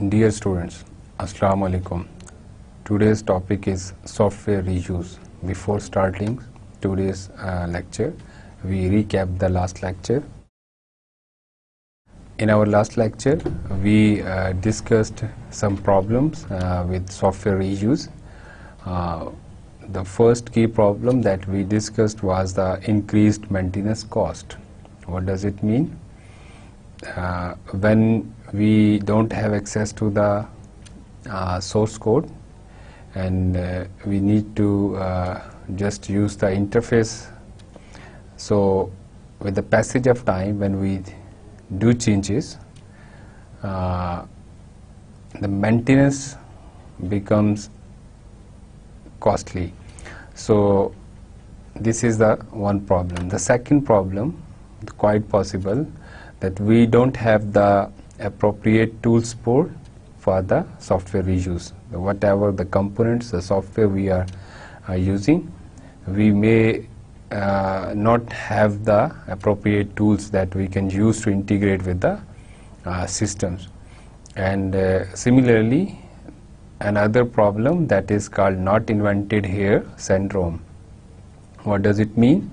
Dear students, Assalamu alaikum. Today's topic is software reuse. Before starting today's lecture, we recap the last lecture. In our last lecture, we discussed some problems with software reuse. The first key problem that we discussed was the increased maintenance cost. What does it mean? When we don't have access to the source code and we need to just use the interface, so with the passage of time, when we do changes, the maintenance becomes costly. So this is the one problem. The second problem, quite possible, that we don't have the appropriate tool support for the software reuse. Whatever the components, the software we are using, we may not have the appropriate tools that we can use to integrate with the systems. And similarly, another problem that is called not invented here syndrome. What does it mean?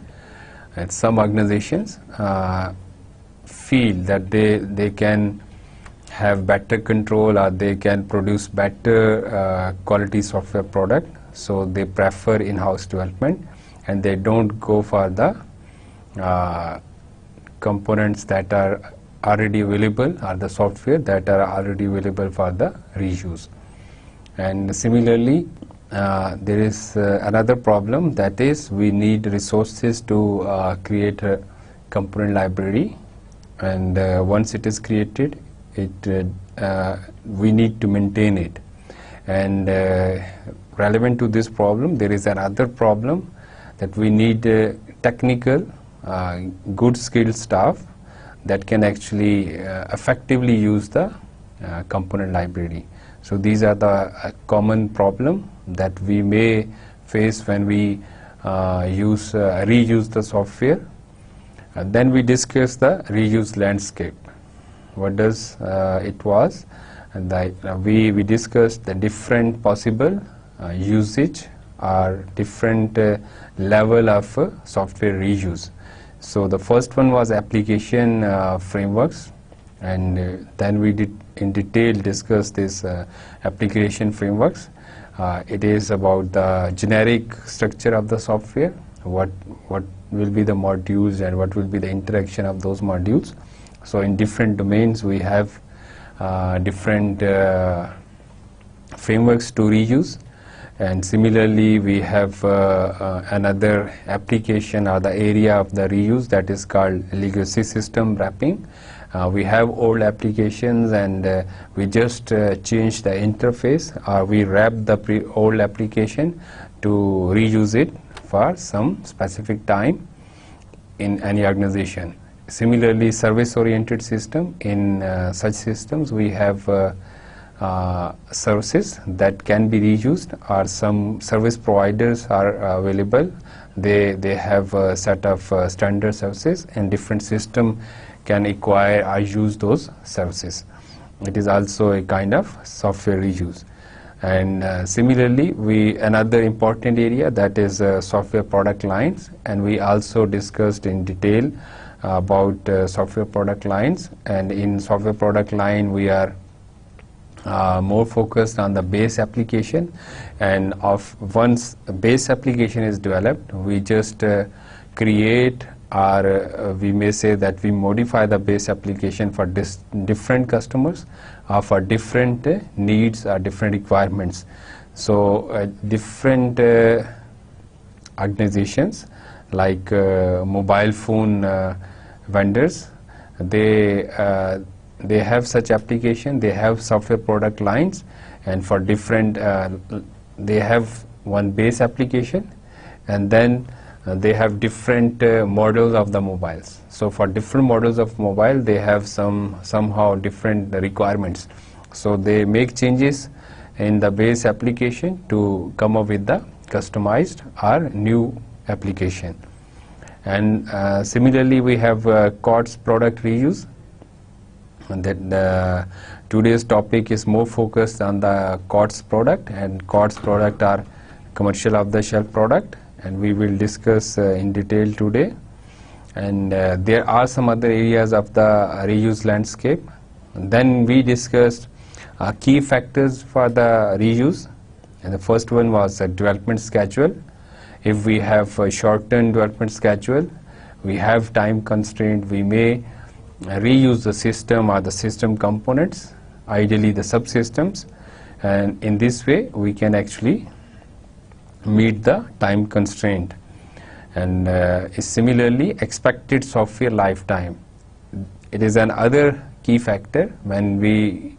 Some organizations feel that they can have better control or they can produce better quality software product, so they prefer in-house development and they don't go for the components that are already available or the software that are already available for the reuse. And similarly, there is another problem, that is we need resources to create a component library, and once it is created, we need to maintain it. And relevant to this problem, there is another problem that we need technical, good skilled staff that can actually effectively use the component library. So these are the common problem that we may face when we reuse the software. Then we discuss the reuse landscape. What does it was? And we discussed the different possible usage or different level of software reuse. So the first one was application frameworks, and then we did in detail discuss this application frameworks. It is about the generic structure of the software, what will be the modules and what will be the interaction of those modules. So in different domains we have different frameworks to reuse, and similarly we have another application or the area of the reuse that is called legacy system wrapping. We have old applications and we just change the interface, or we wrap the old application to reuse it for some specific time in any organization. Similarly, service-oriented system, in such systems we have services that can be reused, or some service providers are available. They have a set of standard services, and different system can acquire or use those services. It is also a kind of software reuse. And similarly, another important area, that is software product lines, and we also discussed in detail about software product lines. And in software product line we are more focused on the base application, and once a base application is developed, we just create, or we may say that we modify the base application for different customers or for different needs or different requirements. So different organizations like mobile phone vendors, they have such application, they have software product lines, and for different they have one base application, and then they have different models of the mobiles. So for different models of mobile, they have somehow different requirements. So they make changes in the base application to come up with the customized or new application. And similarly, we have COTS product reuse. that today's topic is more focused on the COTS product, and COTS product are commercial off-the-shelf product, and we will discuss in detail today. And there are some other areas of the reuse landscape. And then we discussed key factors for the reuse, and the first one was a development schedule. If we have a short-term development schedule, we have time constraint, we may reuse the system or the system components, ideally the subsystems, and in this way we can actually meet the time constraint. And similarly, expected software lifetime. It is another key factor when we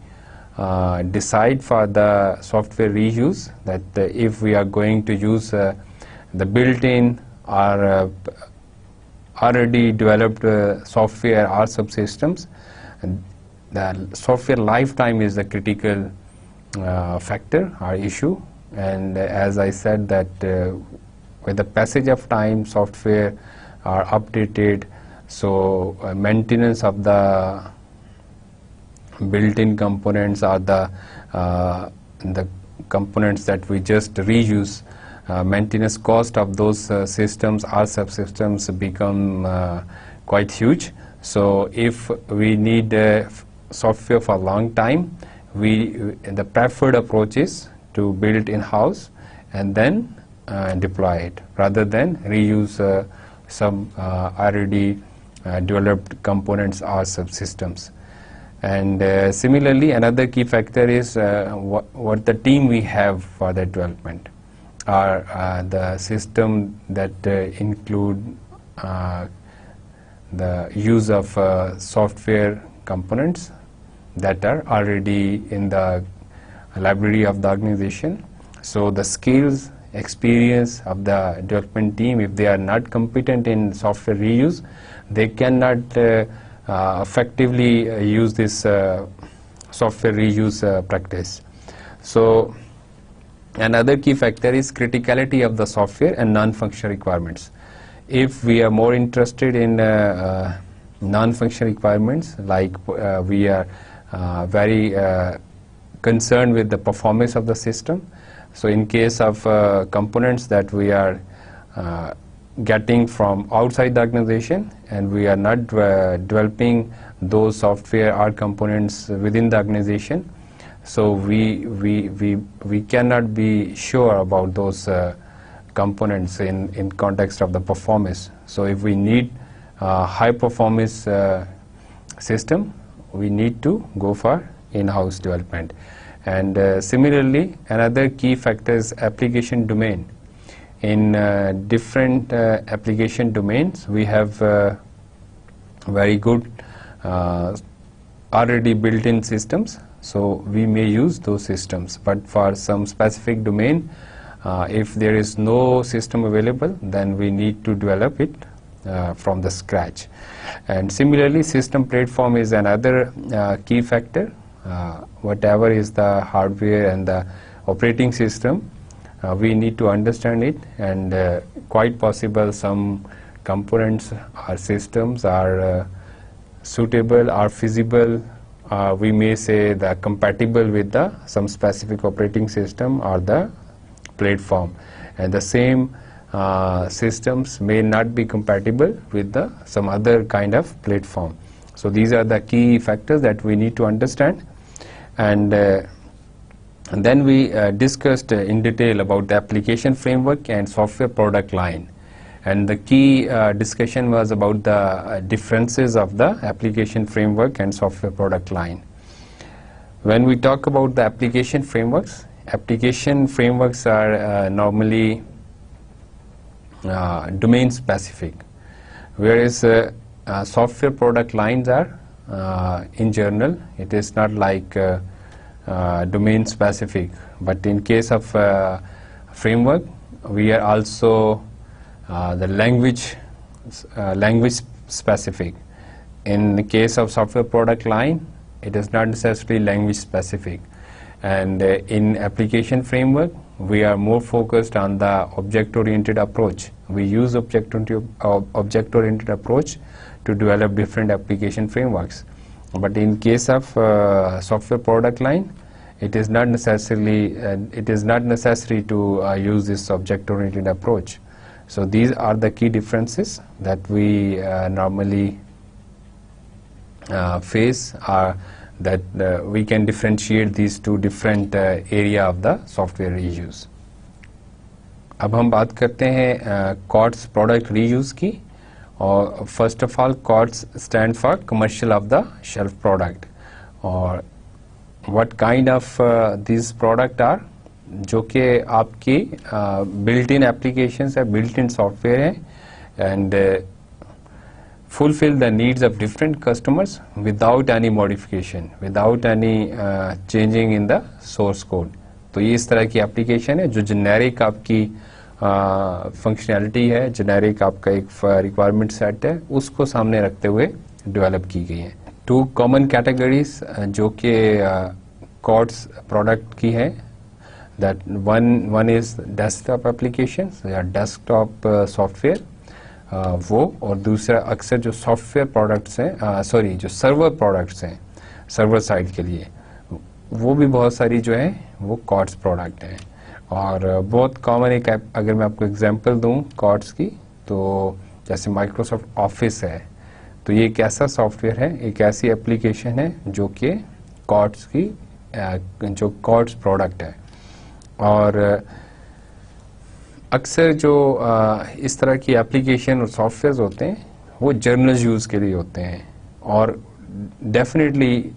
decide for the software reuse, that if we are going to use the built-in or already developed software or subsystems, the software lifetime is the critical factor or issue. And as I said, that with the passage of time, software are updated, so maintenance of the built-in components or the components that we just reuse, maintenance cost of those systems or subsystems become quite huge. So if we need software for a long time, the preferred approach is to build in-house and then deploy it, rather than reuse some already developed components or subsystems. And similarly, another key factor is what the team we have for the development, or the system that include the use of software components that are already in the library of the organization. So the skills, experience of the development team, if they are not competent in software reuse, they cannot effectively use this software reuse practice. So another key factor is criticality of the software and non-functional requirements. If we are more interested in non-functional requirements, like we are very concerned with the performance of the system. So in case of components that we are getting from outside the organization, and we are not developing those software or components within the organization, so we cannot be sure about those components in context of the performance. So if we need high performance system, we need to go for in-house development. And similarly, another key factor is application domain. In different application domains, we have very good already built-in systems, so we may use those systems. But for some specific domain, if there is no system available, then we need to develop it from the scratch. And similarly, system platform is another key factor. Whatever is the hardware and the operating system, we need to understand it, and quite possible some components or systems are suitable or feasible, we may say the compatible with the some specific operating system or the platform, and the same systems may not be compatible with the some other kind of platform. So these are the key factors that we need to understand. And then we discussed in detail about the application framework and software product line. And the key discussion was about the differences of the application framework and software product line. When we talk about the application frameworks are normally domain specific, whereas software product lines are in general, it is not like domain specific. But in case of framework, we are also the language specific. In the case of software product line, it is not necessarily language specific. And in application framework, we are more focused on the object-oriented approach. We use object-oriented approach to develop different application frameworks. but in case of software product line, it is not necessary to use this object-oriented approach. So these are the key differences that we normally face, that we can differentiate these two different area of the software reuse. अब हम बात करते हैं COTS product reuse की, और first of all COTS stand for commercial off the shelf product, और what kind of this product are, जो कि आपकी बिल्ट इन एप्लीकेशंस है, बिल्ट इन सॉफ्टवेयर है, and fulfill the needs of different customers without any modification, without any changing in the source code. तो ये इस तरह की एप्लीकेशन है जो जेनेरिक आपकी फंक्शनैलिटी है, जेनेरिक आपका एक रिक्वायरमेंट सेट है, उसको सामने रखते हुए डेवलप की गई है. टू कॉमन कैटेगरीज जो कि COTS प्रोडक्ट की है, that one is desktop applications या डेस्कटॉप सॉफ्टवेयर, वो, और दूसरा अक्सर जो सॉफ्टवेयर प्रोडक्ट्स हैं, सॉरी जो सर्वर प्रोडक्ट्स हैं सर्वर साइड के लिए, वो भी बहुत सारी जो है वो COTS प्रोडक्ट हैं. और बहुत कॉमन एक अगर मैं आपको एग्जांपल दूं COTS की, तो जैसे माइक्रोसॉफ्ट ऑफिस है, तो ये एक ऐसा सॉफ्टवेयर है, एक ऐसी एप्लीकेशन है जो कि COTS की जो COTS प्रोडक्ट है. और अक्सर जो इस तरह की एप्लीकेशन और सॉफ्टवेयर होते हैं वो जर्नल यूज़ के लिए होते हैं, और डेफिनेटली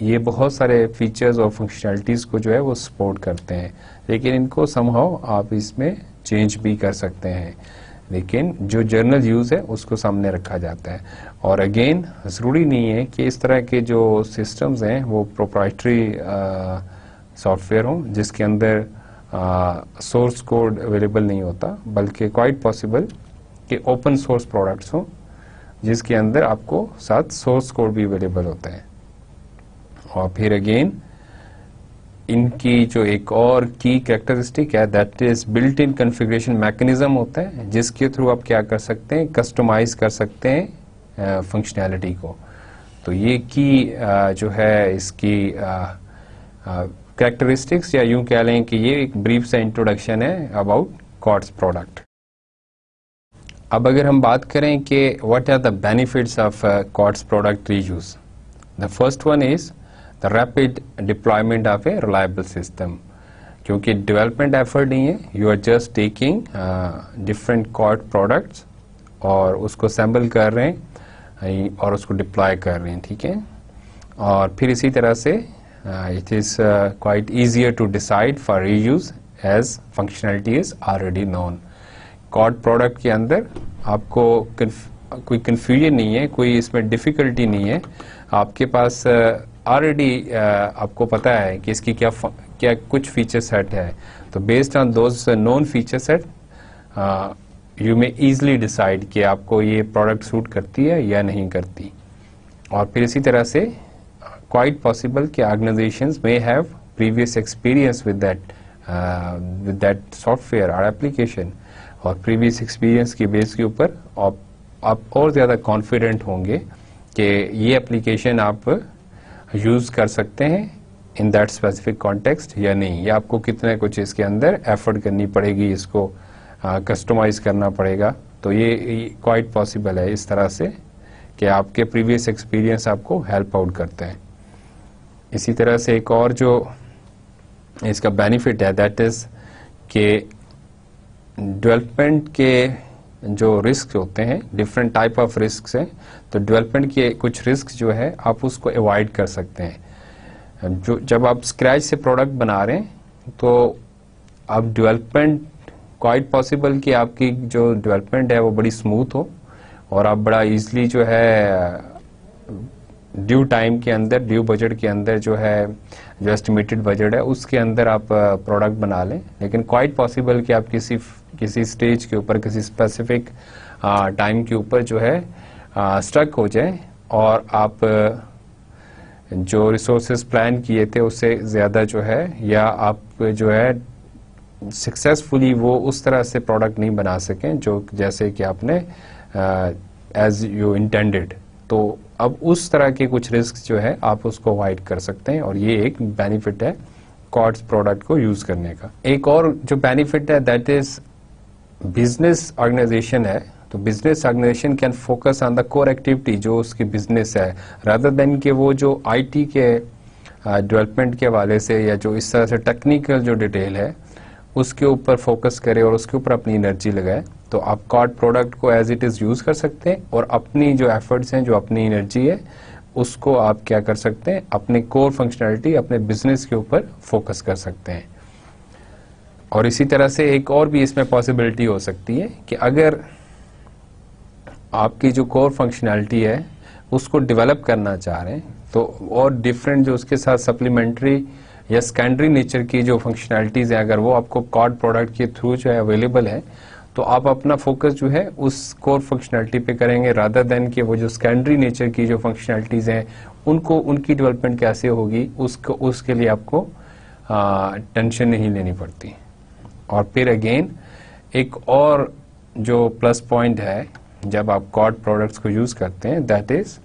ये बहुत सारे फीचर्स और फंक्शनैलिटीज़ को जो है वो सपोर्ट करते हैं, लेकिन इनको समहाउ आप इसमें चेंज भी कर सकते हैं, लेकिन जो जर्नल यूज़ है उसको सामने रखा जाता है. और अगेन ज़रूरी नहीं है कि इस तरह के जो सिस्टम्स हैं वो प्रोप्राइटरी सॉफ्टवेयर हों जिसके अंदर सोर्स कोड अवेलेबल नहीं होता, बल्कि क्वाइट पॉसिबल कि ओपन सोर्स प्रोडक्ट्स हों जिसके अंदर आपको साथ सोर्स कोड भी अवेलेबल होता है. और फिर अगेन इनकी जो एक और की कैरेक्टरिस्टिक है, that is built in configuration mechanism होता है, जिसके थ्रू आप क्या कर सकते हैं, कस्टमाइज कर सकते हैं फंक्शनैलिटी को. तो ये की जो है इसकी कैरेक्टरिस्टिक्स, या यूं कह लें कि ये एक ब्रीफ सा इंट्रोडक्शन है अबाउट COTS प्रोडक्ट. अब अगर हम बात करें कि what are the benefits of COTS product reuse, the first one is the rapid deployment of a reliable system. क्योंकि डेवलपमेंट एफर्ट नहीं है, you are just taking different COTS products और उसको असेंबल कर रहे हैं और उसको डिप्लॉय कर रहे हैं, ठीक है. और फिर इसी तरह से it is quite easier to decide for reuse as functionality is already known. COTS product के अंदर आपको कोई confusion नहीं है, कोई इसमें difficulty नहीं है, आपके पास already आपको पता है कि इसकी क्या कुछ feature set है. तो based on those known feature set you may easily decide कि आपको ये product suit करती है या नहीं करती. और फिर इसी तरह से quite possible कि organizations may have previous experience with that software or application, और previous experience के बेस के ऊपर आप और ज़्यादा confident होंगे कि ये application आप use कर सकते हैं in that specific context या नहीं, या आपको कितना कुछ इसके अंदर effort करनी पड़ेगी, इसको customize करना पड़ेगा. तो ये quite possible है इस तरह से कि आपके previous experience आपको help out करते हैं. इसी तरह से एक और जो इसका बेनिफिट है, दैट इज कि डेवलपमेंट के जो रिस्क होते हैं, डिफरेंट टाइप ऑफ रिस्क हैं, तो डेवलपमेंट के कुछ रिस्क जो है आप उसको अवॉइड कर सकते हैं. जो जब आप स्क्रैच से प्रोडक्ट बना रहे हैं तो आप डेवलपमेंट क्वाइट पॉसिबल कि आपकी जो डेवलपमेंट है वो बड़ी स्मूथ हो, और आप बड़ा इजीली जो है ड्यू टाइम के अंदर, ड्यू बजट के अंदर जो है, जो एस्टिमेटेड बजट है उसके अंदर आप प्रोडक्ट बना लें. लेकिन क्वाइट पॉसिबल कि आप किसी स्टेज के ऊपर, किसी स्पेसिफिक टाइम के ऊपर जो है स्टक हो जाए, और आप जो रिसोर्सेज प्लान किए थे उससे ज़्यादा जो है, या आप जो है सक्सेसफुली वो उस तरह से प्रोडक्ट नहीं बना सकें जो जैसे कि आपने एज यू इंटेंडेड. तो अब उस तरह के कुछ रिस्क जो है आप उसको अवॉइड कर सकते हैं, और ये एक बेनिफिट है कॉर्ड्स प्रोडक्ट को यूज करने का। एक और जो बेनिफिट है दैट इज बिजनेस ऑर्गेनाइजेशन है, तो business organisation can focus on the core activity जो उसकी बिजनेस है, रादर देन कि वो जो आईटी के डेवलपमेंट के हवाले से या जो इस तरह से टेक्निकल जो डिटेल है उसके ऊपर फोकस करे और उसके ऊपर अपनी एनर्जी लगाए। तो आप कॉर्ड प्रोडक्ट को एज इट इज यूज कर सकते हैं और अपनी जो एफर्ट्स हैं, जो अपनी एनर्जी है, उसको आप क्या कर सकते हैं, अपने कोर फंक्शनैलिटी, अपने बिजनेस के ऊपर फोकस कर सकते हैं। और इसी तरह से एक और भी इसमें पॉसिबिलिटी हो सकती है कि अगर आपकी जो कोर फंक्शनैलिटी है उसको डेवलप करना चाह रहे हैं, तो और डिफरेंट जो उसके साथ सप्लीमेंट्री या सेकेंडरी नेचर की जो फंक्शनैलिटीज है, अगर वो आपको कॉर्ड प्रोडक्ट के थ्रू जो है अवेलेबल है, तो आप अपना फोकस जो है उस कोर फंक्शनैलिटी पे करेंगे, रादर देन कि वो जो सेकेंडरी नेचर की जो फंक्शनैलिटीज हैं उनको, उनकी डेवलपमेंट कैसे होगी उसके लिए आपको टेंशन नहीं लेनी पड़ती। और फिर अगेन एक और जो प्लस पॉइंट है जब आप कॉर्ड प्रोडक्ट्स को यूज करते हैं, दैट इज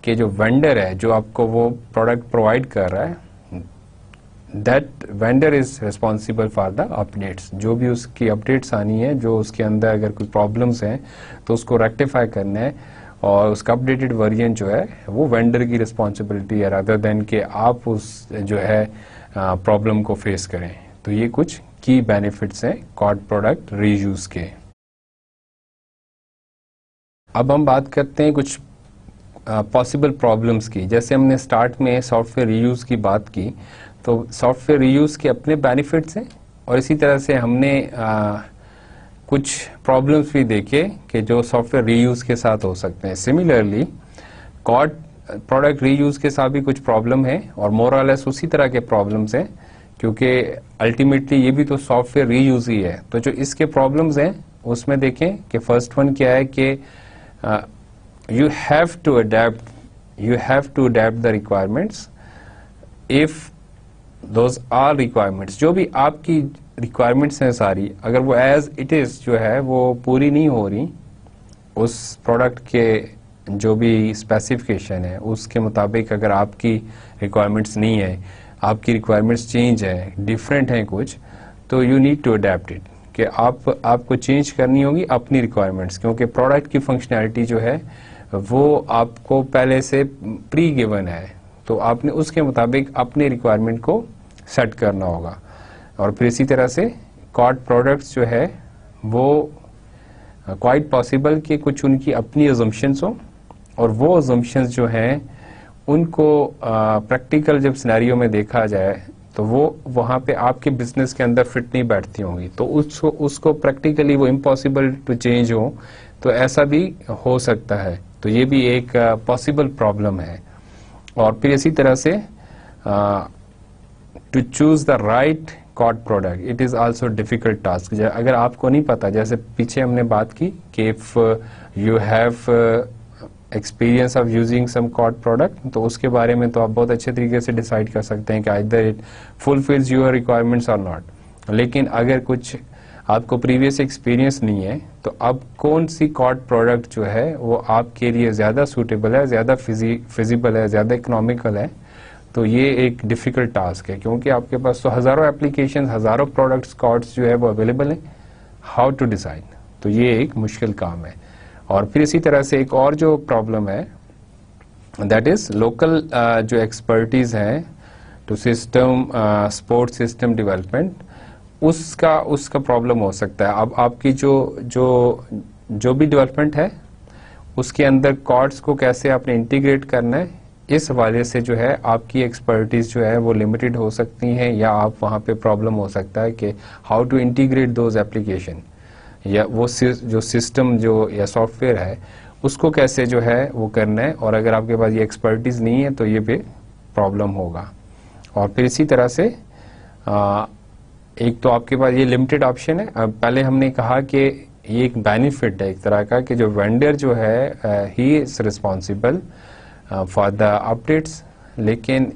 कि जो वेंडर है जो आपको वो प्रोडक्ट प्रोवाइड कर रहा है, that vendor is responsible for the updates. जो भी उसकी अपडेट्स आनी है, जो उसके अंदर अगर कोई प्रॉब्लम्स हैं तो उसको रेक्टिफाई करना है, और उसका अपडेटेड वर्जन जो है वो वेंडर की रिस्पॉन्सिबिलिटी है, रादर देन कि आप उस जो है प्रॉब्लम को फेस करें। तो ये कुछ की बेनिफिट्स हैं कॉर्ड प्रोडक्ट रीयूज के। अब हम बात करते हैं कुछ पॉसिबल प्रॉब्लम्स की। जैसे हमने स्टार्ट में सॉफ्टवेयर रीयूज की बात की, तो सॉफ्टवेयर रीयूज के अपने बेनिफिट्स हैं और इसी तरह से हमने कुछ प्रॉब्लम्स भी देखे कि जो सॉफ्टवेयर रीयूज के साथ हो सकते हैं। सिमिलरली कॉर्ड प्रोडक्ट रीयूज के साथ भी कुछ प्रॉब्लम है और मोर और लेस उसी तरह के प्रॉब्लम्स हैं, क्योंकि अल्टीमेटली ये भी तो सॉफ्टवेयर रीयूज ही है। तो जो इसके प्रॉब्लम्स हैं उसमें देखें कि फर्स्ट वन क्या है कि you have to adapt the requirements if those are requirements। जो भी आपकी requirements हैं सारी, अगर वो as it is जो है वो पूरी नहीं हो रही, उस प्रोडक्ट के जो भी स्पेसिफिकेशन है उसके मुताबिक अगर आपकी रिक्वायरमेंट्स नहीं है, आपकी रिक्वायरमेंट्स चेंज है, डिफरेंट हैं कुछ, तो you need to adapt it, कि आपको चेंज करनी होगी अपनी रिक्वायरमेंट्स, क्योंकि प्रोडक्ट की फंक्शनैलिटी जो है वो आपको पहले से प्री गिवन है, तो आपने उसके मुताबिक अपनी रिक्वायरमेंट को सेट करना होगा। और फिर इसी तरह से कॉर्ड प्रोडक्ट्स जो है वो क्वाइट पॉसिबल कि कुछ उनकी अपनी अजम्पशंस हो, और वो अजम्पशंस जो हैं उनको प्रैक्टिकल जब सिनेरियो में देखा जाए तो वो वहाँ पे आपके बिजनेस के अंदर फिट नहीं बैठती होंगी, तो उसको प्रैक्टिकली वो इम्पॉसिबल टू चेंज हो, तो ऐसा भी हो सकता है। तो ये भी एक पॉसिबल प्रॉब्लम है। और फिर इसी तरह से टू चूज द राइट कॉर्ड product it is also difficult task. अगर आपको नहीं पता, जैसे पीछे हमने बात की कि if you have experience of using some कॉर्ड प्रोडक्ट, तो उसके बारे में तो आप बहुत अच्छे तरीके से डिसाइड कर सकते हैं कि either it fulfils your requirements और नॉट। लेकिन अगर कुछ आपको प्रीवियस एक्सपीरियंस नहीं है, तो अब कौन सी कॉर्ड प्रोडक्ट जो है वो आपके लिए ज़्यादा सूटेबल है, ज़्यादा फिजिबल है, ज़्यादा इकोनॉमिकल है, तो ये एक डिफ़िकल्ट टास्क है, क्योंकि आपके पास तो हज़ारों एप्लीकेशन, हज़ारों प्रोडक्ट्स कॉर्ड्स जो है वो अवेलेबल हैं। हाउ टू डिसाइड, तो ये एक मुश्किल काम है। और फिर इसी तरह से एक और जो प्रॉब्लम है दैट इज लोकल जो एक्सपर्टीज है to system support system development, उसका प्रॉब्लम हो सकता है। अब आपकी जो भी डेवलपमेंट है उसके अंदर कॉर्ड्स को कैसे आपने इंटीग्रेट करना है, इस हवाले से जो है आपकी एक्सपर्टीज जो है वो लिमिटेड हो सकती हैं, या आप वहाँ पे प्रॉब्लम हो सकता है कि how to integrate those application, या वो जो सिस्टम जो या सॉफ्टवेयर है उसको कैसे जो है वो करना है। और अगर आपके पास ये एक्सपर्टीज नहीं है तो ये भी प्रॉब्लम होगा। और फिर इसी तरह से एक तो आपके पास ये लिमिटेड ऑप्शन है। पहले हमने कहा कि ये एक बेनिफिट है एक तरह का कि जो वेंडर जो है he is responsible for the updates, लेकिन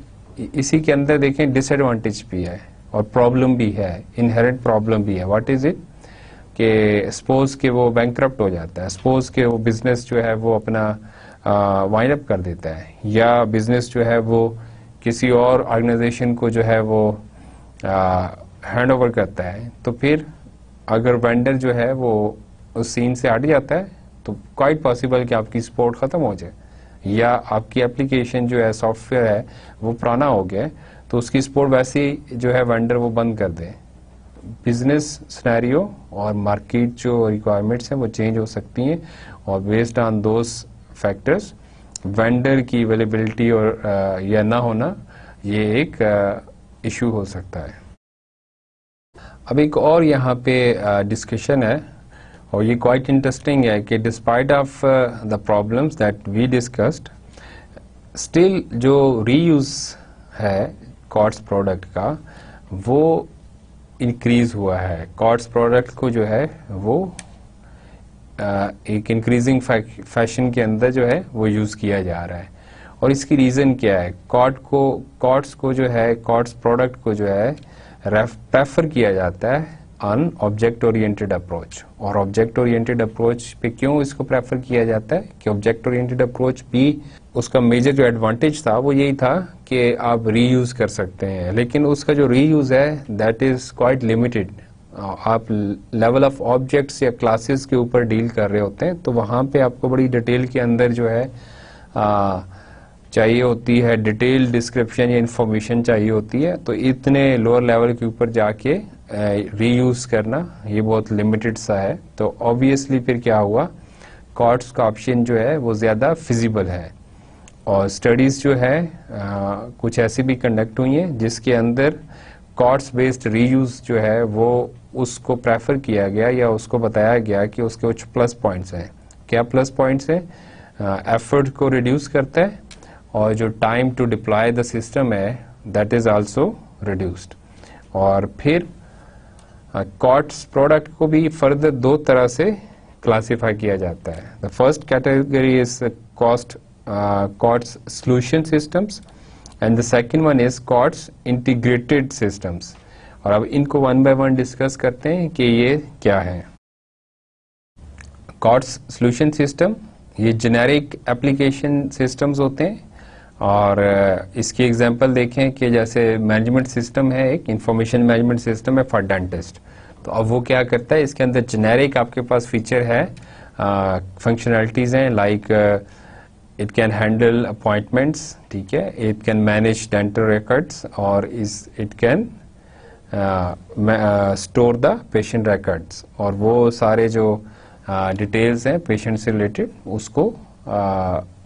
इसी के अंदर देखें डिसएडवांटेज भी है और प्रॉब्लम भी है, इनहेरेंट प्रॉब्लम भी है। व्हाट इज इट कि सपोज के वो बैंकरप्ट हो जाता है, सपोज के वो बिजनेस जो है वो अपना वाइंड अप कर देता है, या बिजनेस जो है वो किसी और ऑर्गेनाइजेशन को जो है वो हैंड ओवर करता है, तो फिर अगर वेंडर जो है वो उस सीन से हट जाता है तो क्वाइट पॉसिबल कि आपकी सपोर्ट खत्म हो जाए, या आपकी एप्लीकेशन जो है, सॉफ्टवेयर है, वो पुराना हो गया है, तो उसकी सपोर्ट वैसे ही जो है वेंडर वो बंद कर दे। बिजनेस सिनेरियो और मार्केट जो रिक्वायरमेंट्स हैं वो चेंज हो सकती हैं, और based on those factors vendor की अवेलेबिलिटी और या ना होना ये एक इशू हो सकता है। अब एक और यहाँ पे डिस्कशन है, और ये क्वाइट इंटरेस्टिंग है कि despite of the problems that we discussed, still जो रीयूज है कॉर्ड्स प्रोडक्ट का वो इंक्रीज हुआ है। कॉर्ड्स प्रोडक्ट को जो है वो एक इंक्रीजिंग फैशन के अंदर जो है वो यूज किया जा रहा है, और इसकी रीजन क्या है? कॉर्ड्स को जो है, कॉर्ड्स प्रोडक्ट को जो है प्रेफर किया जाता है ऑन ऑब्जेक्ट ओरिएंटेड अप्रोच। और ऑब्जेक्ट ओरिएंटेड अप्रोच पे क्यों इसको प्रेफर किया जाता है कि ऑब्जेक्ट ओरिएंटेड अप्रोच भी उसका मेजर जो एडवांटेज था वो यही था कि आप रीयूज कर सकते हैं, लेकिन उसका जो रीयूज है दैट इज क्वाइट लिमिटेड। आप लेवल ऑफ ऑब्जेक्ट्स या क्लासेस के ऊपर डील कर रहे होते हैं, तो वहां पे आपको बड़ी डिटेल के अंदर जो है चाहिए होती है, डिटेल डिस्क्रिप्शन या इंफॉर्मेशन चाहिए होती है, तो इतने लोअर लेवल के ऊपर जाके रीयूज करना ये बहुत लिमिटेड सा है। तो ऑब्वियसली फिर क्या हुआ, कॉर्ड्स का ऑप्शन जो है वो ज्यादा फिजिबल है, और स्टडीज जो है कुछ ऐसी भी कंडक्ट हुई हैं जिसके अंदर कॉर्ड्स बेस्ड रीयूज जो है वो उसको प्रेफर किया गया, या उसको बताया गया कि उसके कुछ प्लस पॉइंट्स हैं। क्या प्लस पॉइंट्स हैं? एफर्ट को रिड्यूस करता है, और जो time to deploy the system है दैट इज आल्सो रिड्यूस्ड। और फिर कॉर्ड्स प्रोडक्ट को भी फर्दर दो तरह से क्लासिफाई किया जाता है। The first category is COTS solution systems, and the second one is COTS integrated systems. और अब इनको वन बाय वन डिस्कस करते हैं कि ये क्या है। कॉर्ड्स सॉल्यूशन सिस्टम ये जेनेरिक एप्लीकेशन सिस्टम्स होते हैं, और इसकी एग्जांपल देखें कि जैसे मैनेजमेंट सिस्टम है, एक इंफॉर्मेशन मैनेजमेंट सिस्टम है फॉर डेंटिस्ट, तो अब वो क्या करता है, इसके अंदर जेनेरिक आपके पास फीचर है, फंक्शनैलिटीज हैं, like it can handle appointments, ठीक है, it can manage dental records, और it can store the patient records, और वो सारे जो डिटेल्स हैं पेशेंट से रिलेटेड उसको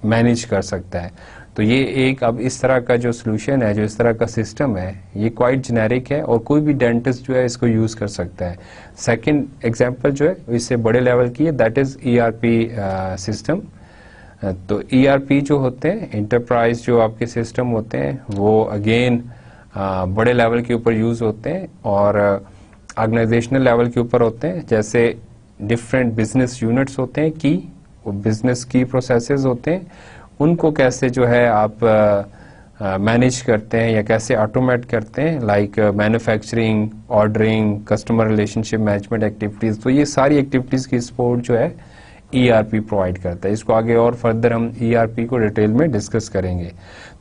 मैनेज कर सकता है। तो ये एक अब इस तरह का जो सोल्यूशन है, जो इस तरह का सिस्टम है, ये क्वाइट जेनेरिक है, और कोई भी डेंटिस्ट जो है इसको यूज कर सकता है। सेकंड एग्जांपल जो है इससे बड़े लेवल की है, दैट इज ईआरपी सिस्टम। तो ईआरपी जो होते हैं, इंटरप्राइज जो आपके सिस्टम होते हैं, वो अगेन बड़े लेवल के ऊपर यूज होते हैं, और ऑर्गेनाइजेशनल लेवल के ऊपर होते हैं। जैसे डिफरेंट बिजनेस यूनिट्स होते हैं, की बिजनेस की प्रोसेसेस होते हैं, उनको कैसे जो है आप मैनेज करते हैं या कैसे ऑटोमेट करते हैं, like manufacturing, ordering, customer relationship management activities. तो ये सारी एक्टिविटीज की सपोर्ट जो है ईआरपी प्रोवाइड करता है। इसको आगे और फर्दर हम ईआरपी को डिटेल में डिस्कस करेंगे।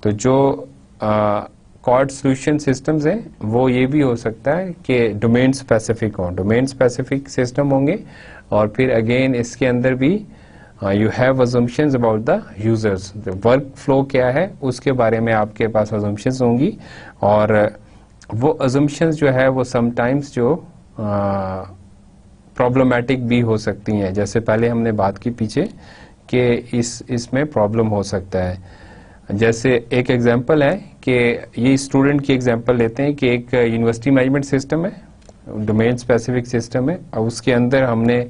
तो जो कॉर्ड सॉल्यूशन सिस्टम्स हैं वो ये भी हो सकता है कि डोमेन स्पेसिफिक हो, डोमेन स्पेसिफिक सिस्टम होंगे, और फिर अगेन इसके अंदर भी you have assumptions about the users, work flow क्या है उसके बारे में आपके पास अजम्पशंस होंगी, और वो अजम्पशंस जो है वो समटाइम्स जो प्रॉब्लमेटिक भी हो सकती हैं। जैसे पहले हमने बात की पीछे कि इसमें प्रॉब्लम हो सकता है। जैसे एक एग्जांपल है कि ये स्टूडेंट की एग्जांपल लेते हैं कि एक यूनिवर्सिटी मैनेजमेंट सिस्टम है, डोमेन स्पेसिफिक सिस्टम है, और उसके अंदर हमने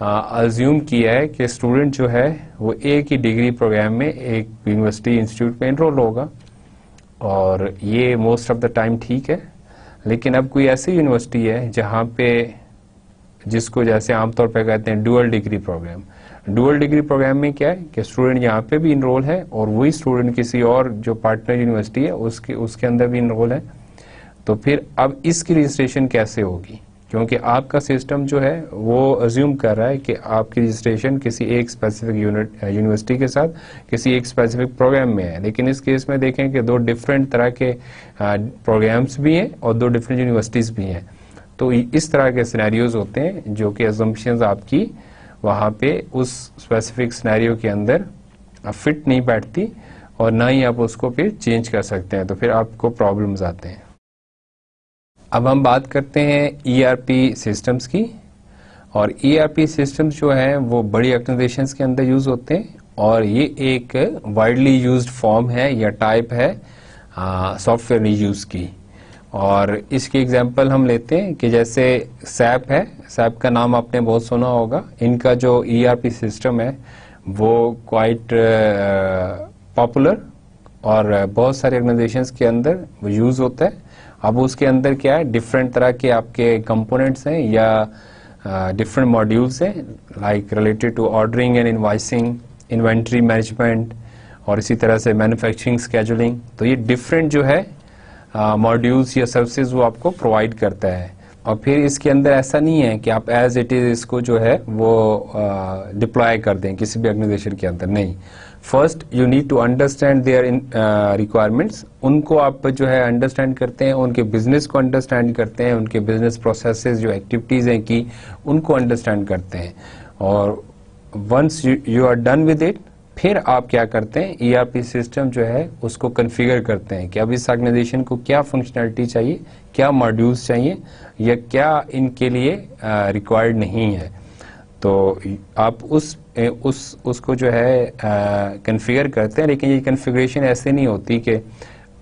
अज्यूम किया है कि स्टूडेंट जो है वो एक ही डिग्री प्रोग्राम में एक यूनिवर्सिटी इंस्टीट्यूट में एनरोल होगा, और ये मोस्ट ऑफ द टाइम ठीक है। लेकिन अब कोई ऐसी यूनिवर्सिटी है जहाँ पे, जिसको जैसे आमतौर पे कहते हैं dual degree program. Dual degree program में क्या है कि स्टूडेंट यहाँ पे भी इनरोल है, और वही स्टूडेंट किसी और जो पार्टनर यूनिवर्सिटी है उसके अंदर भी इनरोल है। तो फिर अब इसकी रजिस्ट्रेशन कैसे होगी? क्योंकि आपका सिस्टम जो है वो अज्यूम कर रहा है कि आपकी रजिस्ट्रेशन किसी एक स्पेसिफिक यूनिवर्सिटी के साथ किसी एक स्पेसिफिक प्रोग्राम में है, लेकिन इस केस में देखें कि दो डिफरेंट तरह के प्रोग्राम्स भी हैं और दो डिफरेंट यूनिवर्सिटीज़ भी हैं। तो इस तरह के सिनेरियोज होते हैं जो कि अजम्पशंस आपकी वहाँ पे उस स्पेसिफिक सिनेरियो के अंदर फिट नहीं बैठती और ना ही आप उसको फिर चेंज कर सकते हैं, तो फिर आपको प्रॉब्लम्स आते हैं। अब हम बात करते हैं ईआरपी सिस्टम्स की। और ईआरपी सिस्टम्स जो हैं वो बड़ी ऑर्गेनाइजेशंस के अंदर यूज होते हैं और ये एक वाइडली यूज्ड फॉर्म है या टाइप है सॉफ्टवेयर रीयूज की। और इसकी एग्जांपल हम लेते हैं कि जैसे सैप है, सैप का नाम आपने बहुत सुना होगा। इनका जो ईआरपी सिस्टम है वो क्वाइट पॉपुलर और बहुत सारे ऑर्गेनाइजेशंस के अंदर वो यूज होता है। अब उसके अंदर क्या है, डिफरेंट तरह के आपके कंपोनेंट्स हैं या डिफरेंट मॉड्यूल्स हैं, like related to ordering and invoicing, inventory management और इसी तरह से मैन्युफैक्चरिंग स्केजुलिंग। तो ये डिफरेंट जो है मॉड्यूल्स या सर्विसेज वो आपको प्रोवाइड करता है। और फिर इसके अंदर ऐसा नहीं है कि आप एज इट इज इसको जो है वो डिप्लॉय कर दें किसी भी ऑर्गेनाइजेशन के अंदर, नहीं। First you need to understand their requirements. उनको आप जो है अंडरस्टैंड करते हैं, उनके बिजनेस को अंडरस्टैंड करते हैं, उनके बिजनेस प्रोसेसेस जो एक्टिविटीज हैं की उनको अंडरस्टैंड करते हैं। और once you are done with it, फिर आप क्या करते हैं, ईआरपी सिस्टम जो है उसको कॉन्फ़िगर करते हैं कि अब इस ऑर्गेनाइजेशन को क्या फंक्शनैलिटी चाहिए, क्या मॉड्यूल्स चाहिए या क्या इनके लिए रिक्वायर्ड नहीं है। तो आप उसको जो है कॉन्फ़िगर करते हैं। लेकिन ये कॉन्फ़िगरेशन ऐसे नहीं होती कि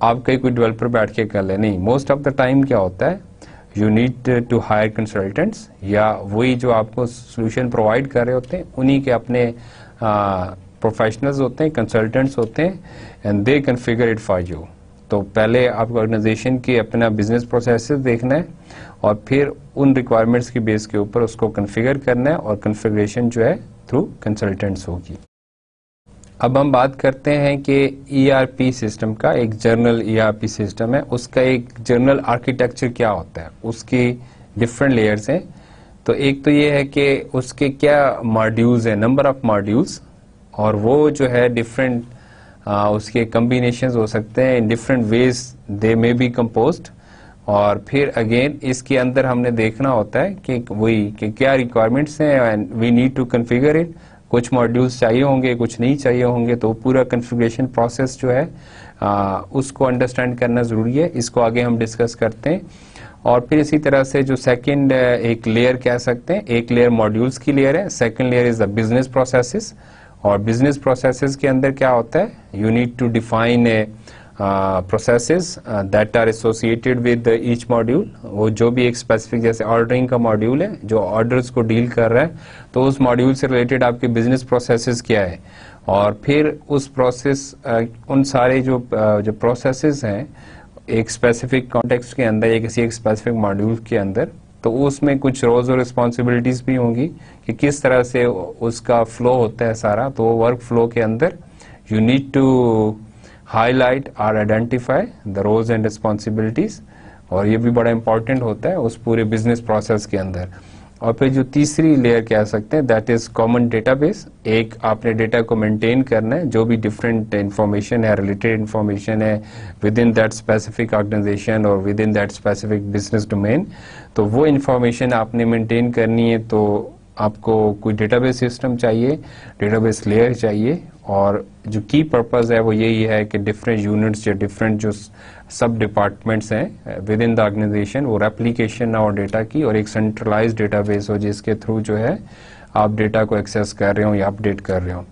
आप कहीं कोई डेवलपर बैठ के कर ले, नहीं। मोस्ट ऑफ द टाइम क्या होता है, you need to hire consultants या वही जो आपको सोल्यूशन प्रोवाइड कर रहे होते हैं उन्हीं के अपने प्रोफेशनल्स होते हैं, कंसल्टेंट्स होते हैं, and they configure it for you. तो पहले आपको ऑर्गेनाइजेशन की अपना बिजनेस प्रोसेसेस देखना है और फिर उन रिक्वायरमेंट्स की बेस के ऊपर उसको कॉन्फ़िगर करना है और कॉन्फ़िगरेशन जो है थ्रू कंसल्टेंट्स होगी। अब हम बात करते हैं कि ईआरपी सिस्टम का एक जनरल ईआरपी सिस्टम है, उसका एक जनरल आर्किटेक्चर क्या होता है, उसकी डिफरेंट लेयर्स हैं। तो एक तो ये है कि उसके क्या मॉड्यूल्स हैं, नंबर ऑफ मॉड्यूल्स, और वो जो है डिफरेंट उसके कम्बिनेशंस हो सकते हैं, in different ways they may be composed. और फिर अगेन इसके अंदर हमने देखना होता है कि वही कि क्या रिक्वायरमेंट्स हैं and we need to configure it. कुछ मॉड्यूल्स चाहिए होंगे, कुछ नहीं चाहिए होंगे, तो पूरा कॉन्फ़िगरेशन प्रोसेस जो है उसको अंडरस्टैंड करना ज़रूरी है। इसको आगे हम डिस्कस करते हैं। और फिर इसी तरह से जो सेकंड एक लेयर कह सकते हैं, एक लेयर मॉड्यूल्स की लेयर है, second layer is the business processes. और बिजनेस प्रोसेसेस के अंदर क्या होता है, you need to define a processes that are associated with each module. वो जो भी एक स्पेसिफिक, जैसे ऑर्डरिंग का मॉड्यूल है जो ऑर्डर्स को डील कर रहा है, तो उस मॉड्यूल से रिलेटेड आपके बिजनेस प्रोसेसेस क्या है। और फिर उस प्रोसेस उन सारे जो प्रोसेसेस हैं एक स्पेसिफिक कॉन्टेक्स्ट के अंदर या किसी एक स्पेसिफिक मॉड्यूल के अंदर, तो उसमें कुछ रोल्स और रिस्पॉन्सिबिलिटीज भी होंगी कि किस तरह से उसका फ्लो होता है सारा। तो वर्क फ्लो के अंदर यू नीड टू हाईलाइट और identify the roles and responsibilities, और ये भी बड़ा इंपॉर्टेंट होता है उस पूरे बिजनेस प्रोसेस के अंदर। और फिर जो तीसरी लेयर कह सकते हैं दैट इज कॉमन डेटाबेस। एक आपने डेटा को मेंटेन करना है, जो भी डिफरेंट इंफॉर्मेशन है, रिलेटेड इंफॉर्मेशन है within that specific organisation और within that specific business domain, तो वो इंफॉर्मेशन आपने मेंटेन करनी है। तो आपको कोई डेटाबेस सिस्टम चाहिए, डेटाबेस लेयर चाहिए, और जो की पर्पस है वो यही है कि डिफरेंट यूनिट्स या डिफरेंट जो सब डिपार्टमेंट्स हैं विद इन द ऑर्गेनाइजेशन वो रेप्लिकेशन और डेटा की, और एक सेंट्रलाइज्ड डेटाबेस हो जिसके थ्रू जो है आप डेटा को एक्सेस कर रहे हो या अपडेट कर रहे हो।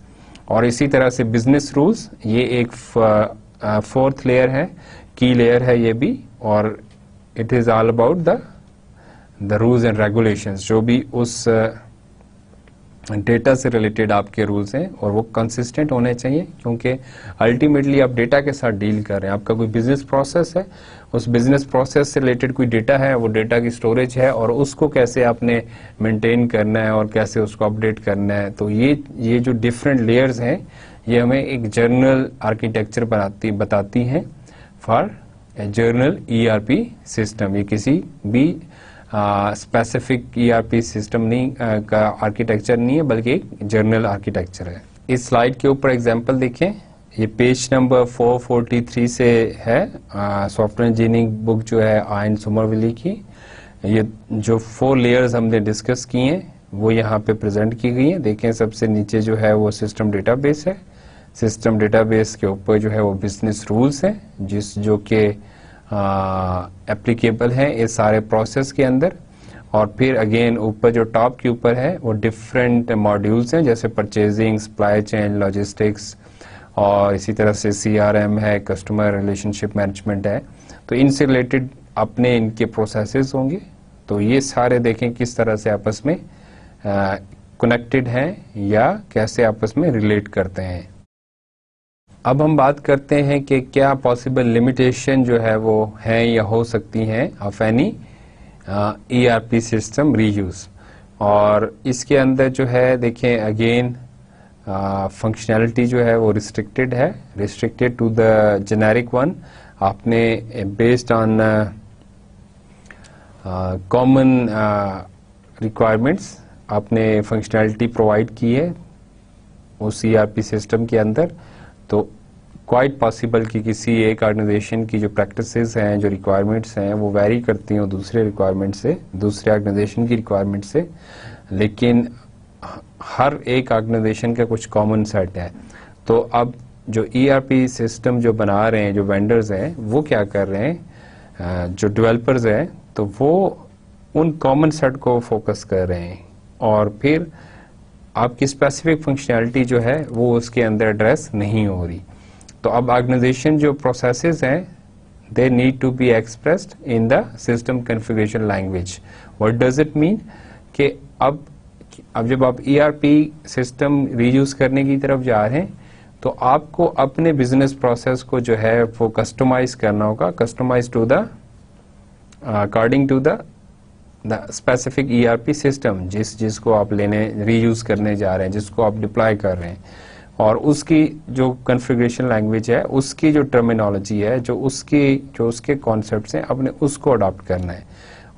और इसी तरह से बिजनेस रूल्स, ये एक फोर्थ लेयर है, की लेयर है ये भी, और it is all about the rules and regulations, जो भी उस डेटा से रिलेटेड आपके रूल्स हैं और वो कंसिस्टेंट होने चाहिए, क्योंकि अल्टीमेटली आप डेटा के साथ डील कर रहे हैं। आपका कोई बिजनेस प्रोसेस है, उस बिजनेस प्रोसेस से रिलेटेड कोई डेटा है, वो डेटा की स्टोरेज है, और उसको कैसे आपने मेंटेन करना है और कैसे उसको अपडेट करना है। तो ये जो डिफरेंट लेयर्स हैं ये हमें एक जर्नल आर्किटेक्चर बताती हैं for a journal ERP system. ये किसी भी स्पेसिफिक ERP सिस्टम नहीं का आर्किटेक्चर नहीं है, बल्कि एक जनरल आर्किटेक्चर है। इस स्लाइड के ऊपर एग्जांपल देखें, ये पेज नंबर 443 से है, सॉफ्टवेयर इंजीनियरिंग बुक जो है आयन सोमरविली की। ये जो 4 लेयर्स हमने डिस्कस किए हैं वो यहाँ पे प्रेजेंट की गई हैं। देखें सबसे नीचे जो है वो सिस्टम डेटाबेस है। सिस्टम डेटाबेस के ऊपर जो है वो बिजनेस रूल्स हैं जो कि एप्लीकेबल हैं इस सारे प्रोसेस के अंदर। और फिर अगेन ऊपर जो टॉप के ऊपर है वो डिफरेंट मॉड्यूल्स हैं, जैसे परचेजिंग, सप्लाई चेन, लॉजिस्टिक्स, और इसी तरह से CRM है, कस्टमर रिलेशनशिप मैनेजमेंट है। तो इनसे रिलेटेड अपने इनके प्रोसेसेस होंगे। तो ये सारे देखें किस तरह से आपस में कनेक्टेड हैं या कैसे आपस में रिलेट करते हैं। अब हम बात करते हैं कि क्या पॉसिबल लिमिटेशन जो है वो हैं या हो सकती हैं of any ERP system reuse. और इसके अंदर जो है देखें अगेन फंक्शनैलिटी जो है वो रिस्ट्रिक्टेड है, restricted to the generic one. आपने बेस्ड ऑन कॉमन रिक्वायरमेंट्स आपने फंक्शनैलिटी प्रोवाइड की है उस ERP सिस्टम के अंदर। तो क्वाइट पॉसिबल कि किसी एक ऑर्गेनाइजेशन की जो प्रैक्टिसेस हैं, जो रिक्वायरमेंट्स हैं, वो वैरी करती हैं दूसरे रिक्वायरमेंट से, दूसरे ऑर्गेनाइजेशन की रिक्वायरमेंट से, लेकिन हर एक ऑर्गेनाइजेशन का कुछ कॉमन सेट है। तो अब जो ERP सिस्टम जो बना रहे हैं, जो वेंडर्स हैं, वो क्या कर रहे हैं, जो डेवलपर्स हैं, तो वो उन कॉमन सेट को फोकस कर रहे हैं और फिर आपकी स्पेसिफिक फंक्शनैलिटी जो है वो उसके अंदर एड्रेस नहीं हो रही। तो अब ऑर्गेनाइजेशन जो प्रोसेसेस हैं they need to be expressed in the system configuration language. What does it mean कि अब जब आप ERP सिस्टम रीयूज करने की तरफ जा रहे हैं तो आपको अपने बिजनेस प्रोसेस को जो है वो कस्टमाइज करना होगा, customise to the according to the specific ERP system जिसको आप रीयूज करने जा रहे हैं, जिसको आप डिप्लॉय कर रहे हैं, और उसकी जो कॉन्फ़िगरेशन लैंग्वेज है, उसकी जो टर्मिनोलॉजी है, जो उसके कॉन्सेप्ट्स हैं, अपने उसको अडॉप्ट करना है।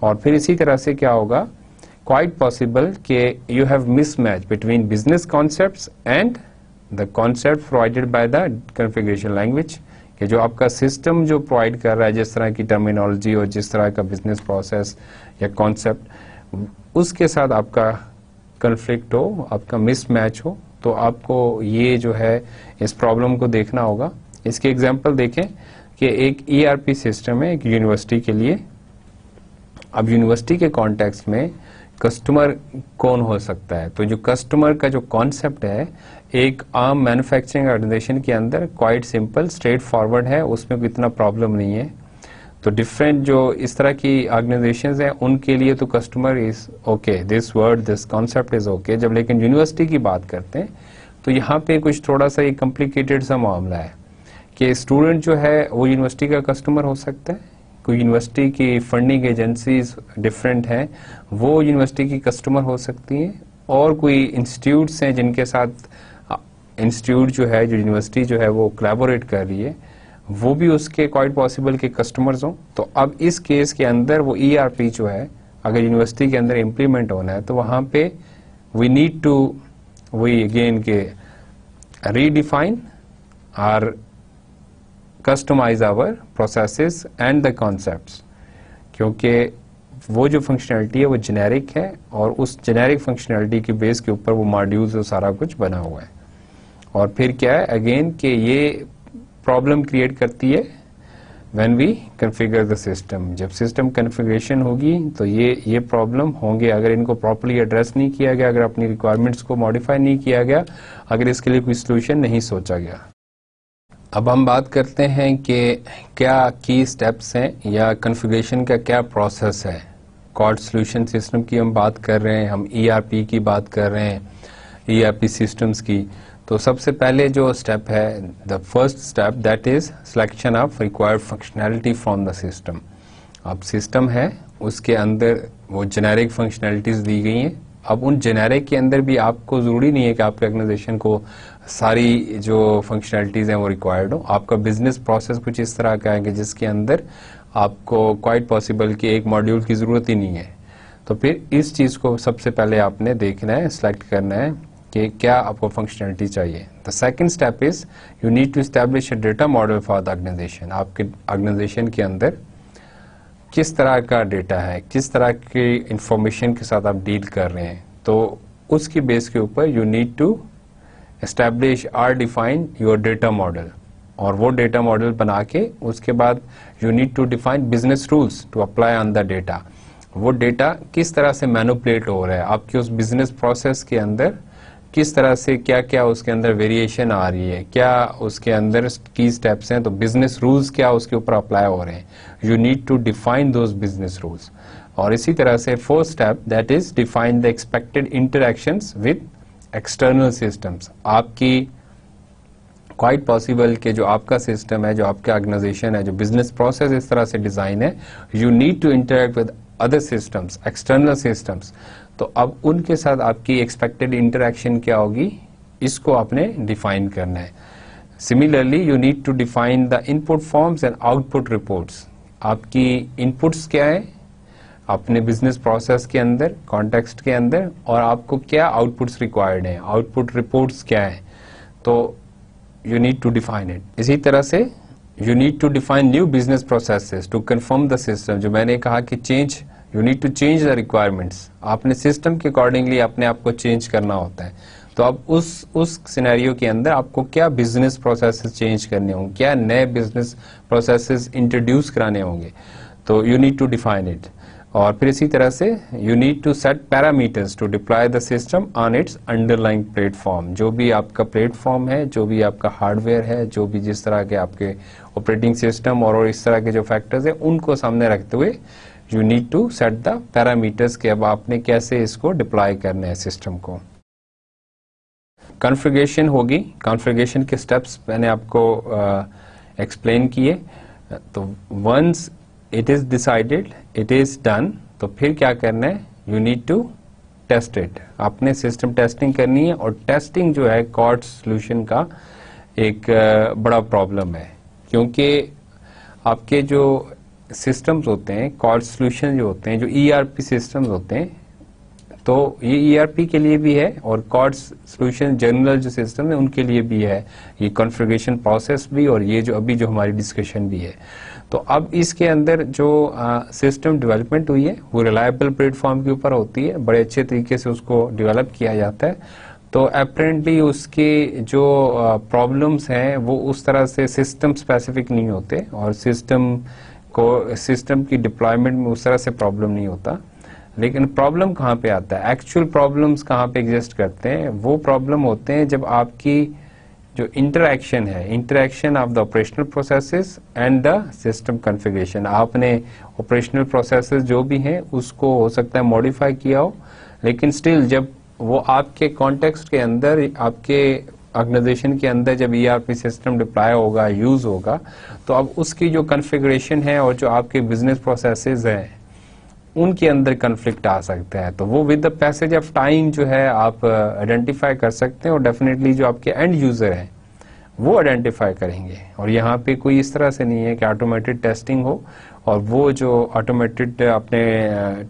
और फिर इसी तरह से क्या होगा, क्वाइट पॉसिबल कि you have mismatch between business concepts and the concept provided by the configuration language, कि जो आपका सिस्टम जो प्रोवाइड कर रहा है, जिस तरह की टर्मिनोलॉजी और जिस तरह का बिजनेस प्रोसेस या कॉन्सेप्ट, उसके साथ आपका कन्फ्लिक्ट हो, आपका मिसमैच हो, तो आपको ये जो है इस प्रॉब्लम को देखना होगा। इसके एग्जांपल देखें कि एक ERP सिस्टम है एक यूनिवर्सिटी के लिए। अब यूनिवर्सिटी के कॉन्टेक्स्ट में कस्टमर कौन हो सकता है, तो जो कस्टमर का जो कॉन्सेप्ट है एक आम मैन्युफैक्चरिंग ऑर्गेनाइजेशन के अंदर क्वाइट सिंपल स्ट्रेट फॉरवर्ड है, उसमें कोई इतना प्रॉब्लम नहीं है। तो डिफरेंट जो इस तरह की ऑर्गेनाइजेशंस हैं उनके लिए तो customer is okay, this word this concept is okay. जब लेकिन यूनिवर्सिटी की बात करते हैं तो यहाँ पे कुछ थोड़ा सा एक कॉम्प्लिकेटेड सा मामला है कि स्टूडेंट जो है वो यूनिवर्सिटी का कस्टमर हो सकता है, कोई यूनिवर्सिटी की फंडिंग एजेंसीज डिफरेंट हैं वो यूनिवर्सिटी की कस्टमर हो सकती हैं, और कोई इंस्टीट्यूट्स हैं जिनके साथ इंस्टीट्यूट जो है, जो यूनिवर्सिटी जो है वो कोलैबोरेट कर रही है, वो भी उसके क्वाइट पॉसिबल के कस्टमर्स हों। तो अब इस केस के अंदर वो ERP जो है अगर यूनिवर्सिटी के अंदर इम्प्लीमेंट होना है तो वहाँ पे we need to we again के रीडिफाइन और customise our processes and the concepts, क्योंकि वो जो फंक्शनैलिटी है वो जेनेरिक है और उस जेनेरिक फंक्शनैलिटी के बेस के ऊपर वो मॉड्यूल्स और सारा कुछ बना हुआ है। और फिर क्या है अगेन कि ये प्रॉब्लम क्रिएट करती है when we configure the system. जब सिस्टम कॉन्फ़िगरेशन होगी तो ये प्रॉब्लम होंगे अगर इनको प्रॉपर्ली एड्रेस नहीं किया गया, अगर अपनी रिक्वायरमेंट्स को मॉडिफाई नहीं किया गया, अगर इसके लिए कोई सोल्यूशन नहीं सोचा गया। अब हम बात करते हैं कि क्या की स्टेप्स हैं या कॉन्फ़िगरेशन का क्या प्रोसेस है। कॉर्ड सॉल्यूशन सिस्टम की हम बात कर रहे हैं, हम ERP की बात कर रहे हैं, ERP सिस्टम्स की। तो सबसे पहले जो स्टेप है, the first step that is selection of required functionality from the system. अब सिस्टम है उसके अंदर वो जेनेरिक फंक्शनैलिटीज दी गई हैं। अब उन जेनेरिक के अंदर भी आपको जरूरी नहीं है कि आपके ऑर्गेनाइजेशन को सारी जो फंक्शनैलिटीज हैं वो रिक्वायर्ड हो। आपका बिजनेस प्रोसेस कुछ इस तरह का है कि जिसके अंदर आपको क्वाइट पॉसिबल कि एक मॉड्यूल की जरूरत ही नहीं है, तो फिर इस चीज़ को सबसे पहले आपने देखना है, सिलेक्ट करना है कि क्या आपको फंक्शनलिटी चाहिए। The second step is you need to establish a data model for the organisation. आपके ऑर्गेनाइजेशन के अंदर किस तरह का डेटा है, किस तरह की इंफॉर्मेशन के साथ आप डील कर रहे हैं, तो उसकी बेस के ऊपर यू नीड टू एस्टैब्लिश और डिफाइन योर डेटा मॉडल। और वो डेटा मॉडल बना के उसके बाद you need to define business rules to apply on the data. वो डेटा किस तरह से मैनिपुलेट हो रहा है आपके उस बिजनेस प्रोसेस के अंदर, किस तरह से क्या क्या उसके अंदर वेरिएशन आ रही है, क्या उसके अंदर की स्टेप्स हैं, तो बिजनेस रूल्स क्या उसके ऊपर अप्लाई हो रहे हैं। You need to define those business rules. और इसी तरह से fourth step that is define the expected interactions with external systems. आपकी क्वाइट पॉसिबल कि जो आपका सिस्टम है, जो आपका ऑर्गेनाइजेशन है, जो बिजनेस प्रोसेस इस तरह से डिजाइन है, you need to interact with other systems, external systems. तो अब उनके साथ आपकी एक्सपेक्टेड इंटरैक्शन क्या होगी, इसको आपने डिफाइन करना है। Similarly you need to define the input forms and output reports. आपकी इनपुट्स क्या है अपने बिजनेस प्रोसेस के अंदर, कॉन्टेक्स्ट के अंदर, और आपको क्या आउटपुट्स रिक्वायर्ड हैं, आउटपुट रिपोर्ट्स क्या है, तो you need to define it. इसी तरह से you need to define new business processes to confirm the system. जो मैंने कहा कि change, you need to change the requirements. आपने सिस्टम के अकॉर्डिंगली अपने आप को चेंज करना होता है। तो अब उस सिनेरियो के अंदर आपको क्या बिजनेस प्रोसेसेस चेंज करने होंगे, क्या नए बिजनेस प्रोसेसेस इंट्रोड्यूस कराने होंगे, तो you need to define it. और फिर इसी तरह से you need to set parameters to deploy the system on its underlying platform. जो भी आपका प्लेटफॉर्म है, जो भी आपका हार्डवेयर है, जो भी जिस तरह के आपके ऑपरेटिंग सिस्टम और इस तरह के जो फैक्टर्स हैं, उनको सामने रखते हुए you need to set the parameters के अब आपने कैसे इसको डिप्लॉय करना है सिस्टम को। कॉन्फ़िगरेशन होगी, कॉन्फ़िगरेशन के स्टेप्स मैंने आपको एक्सप्लेन किए। तो once it is decided, it is done, तो फिर क्या करना है, you need to test it. आपने सिस्टम टेस्टिंग करनी है। और टेस्टिंग जो है कॉर्ड सॉल्यूशन का एक बड़ा प्रॉब्लम है, क्योंकि आपके जो सिस्टम्स होते हैं, कॉर्ड सॉल्यूशन जो होते हैं, जो ईआरपी सिस्टम्स होते हैं, तो ये ईआरपी के लिए भी है और कॉर्ड सॉल्यूशन जनरल जो सिस्टम है उनके लिए भी है, ये कॉन्फ़िगरेशन प्रोसेस भी, और ये जो अभी जो हमारी डिस्कशन भी है। तो अब इसके अंदर जो सिस्टम डेवलपमेंट हुई है वो रिलायबल प्लेटफॉर्म के ऊपर होती है, बड़े अच्छे तरीके से उसको डेवलप किया जाता है। तो अपेरेंटली उसके जो प्रॉब्लम्स हैं वो उस तरह से सिस्टम स्पेसिफिक नहीं होते, और सिस्टम की डिप्लॉयमेंट में उस तरह से प्रॉब्लम नहीं होता। लेकिन प्रॉब्लम कहाँ पे आता है, एक्चुअल प्रॉब्लम्स कहाँ पे एग्जिस्ट करते हैं, वो प्रॉब्लम होते हैं जब आपकी जो इंटरैक्शन है, interaction of the operational processes and the system configuration. आपने ऑपरेशनल प्रोसेसेस जो भी हैं उसको हो सकता है मॉडिफाई किया हो, लेकिन स्टिल जब वो आपके कॉन्टेक्स्ट के अंदर, आपके ऑर्गेनाइजेशन के अंदर जब ईआरपी सिस्टम डिप्लॉय होगा, यूज होगा, तो अब उसकी जो कॉन्फ़िगरेशन है और जो आपके बिजनेस प्रोसेसेस हैं उनके अंदर कन्फ्लिक्ट आ सकता है। तो वो with the passage of time जो है आप आइडेंटिफाई कर सकते हैं, और डेफिनेटली जो आपके एंड यूजर हैं वो आइडेंटिफाई करेंगे। और यहाँ पे कोई इस तरह से नहीं है कि ऑटोमेटेड टेस्टिंग हो, और वो जो ऑटोमेटेड अपने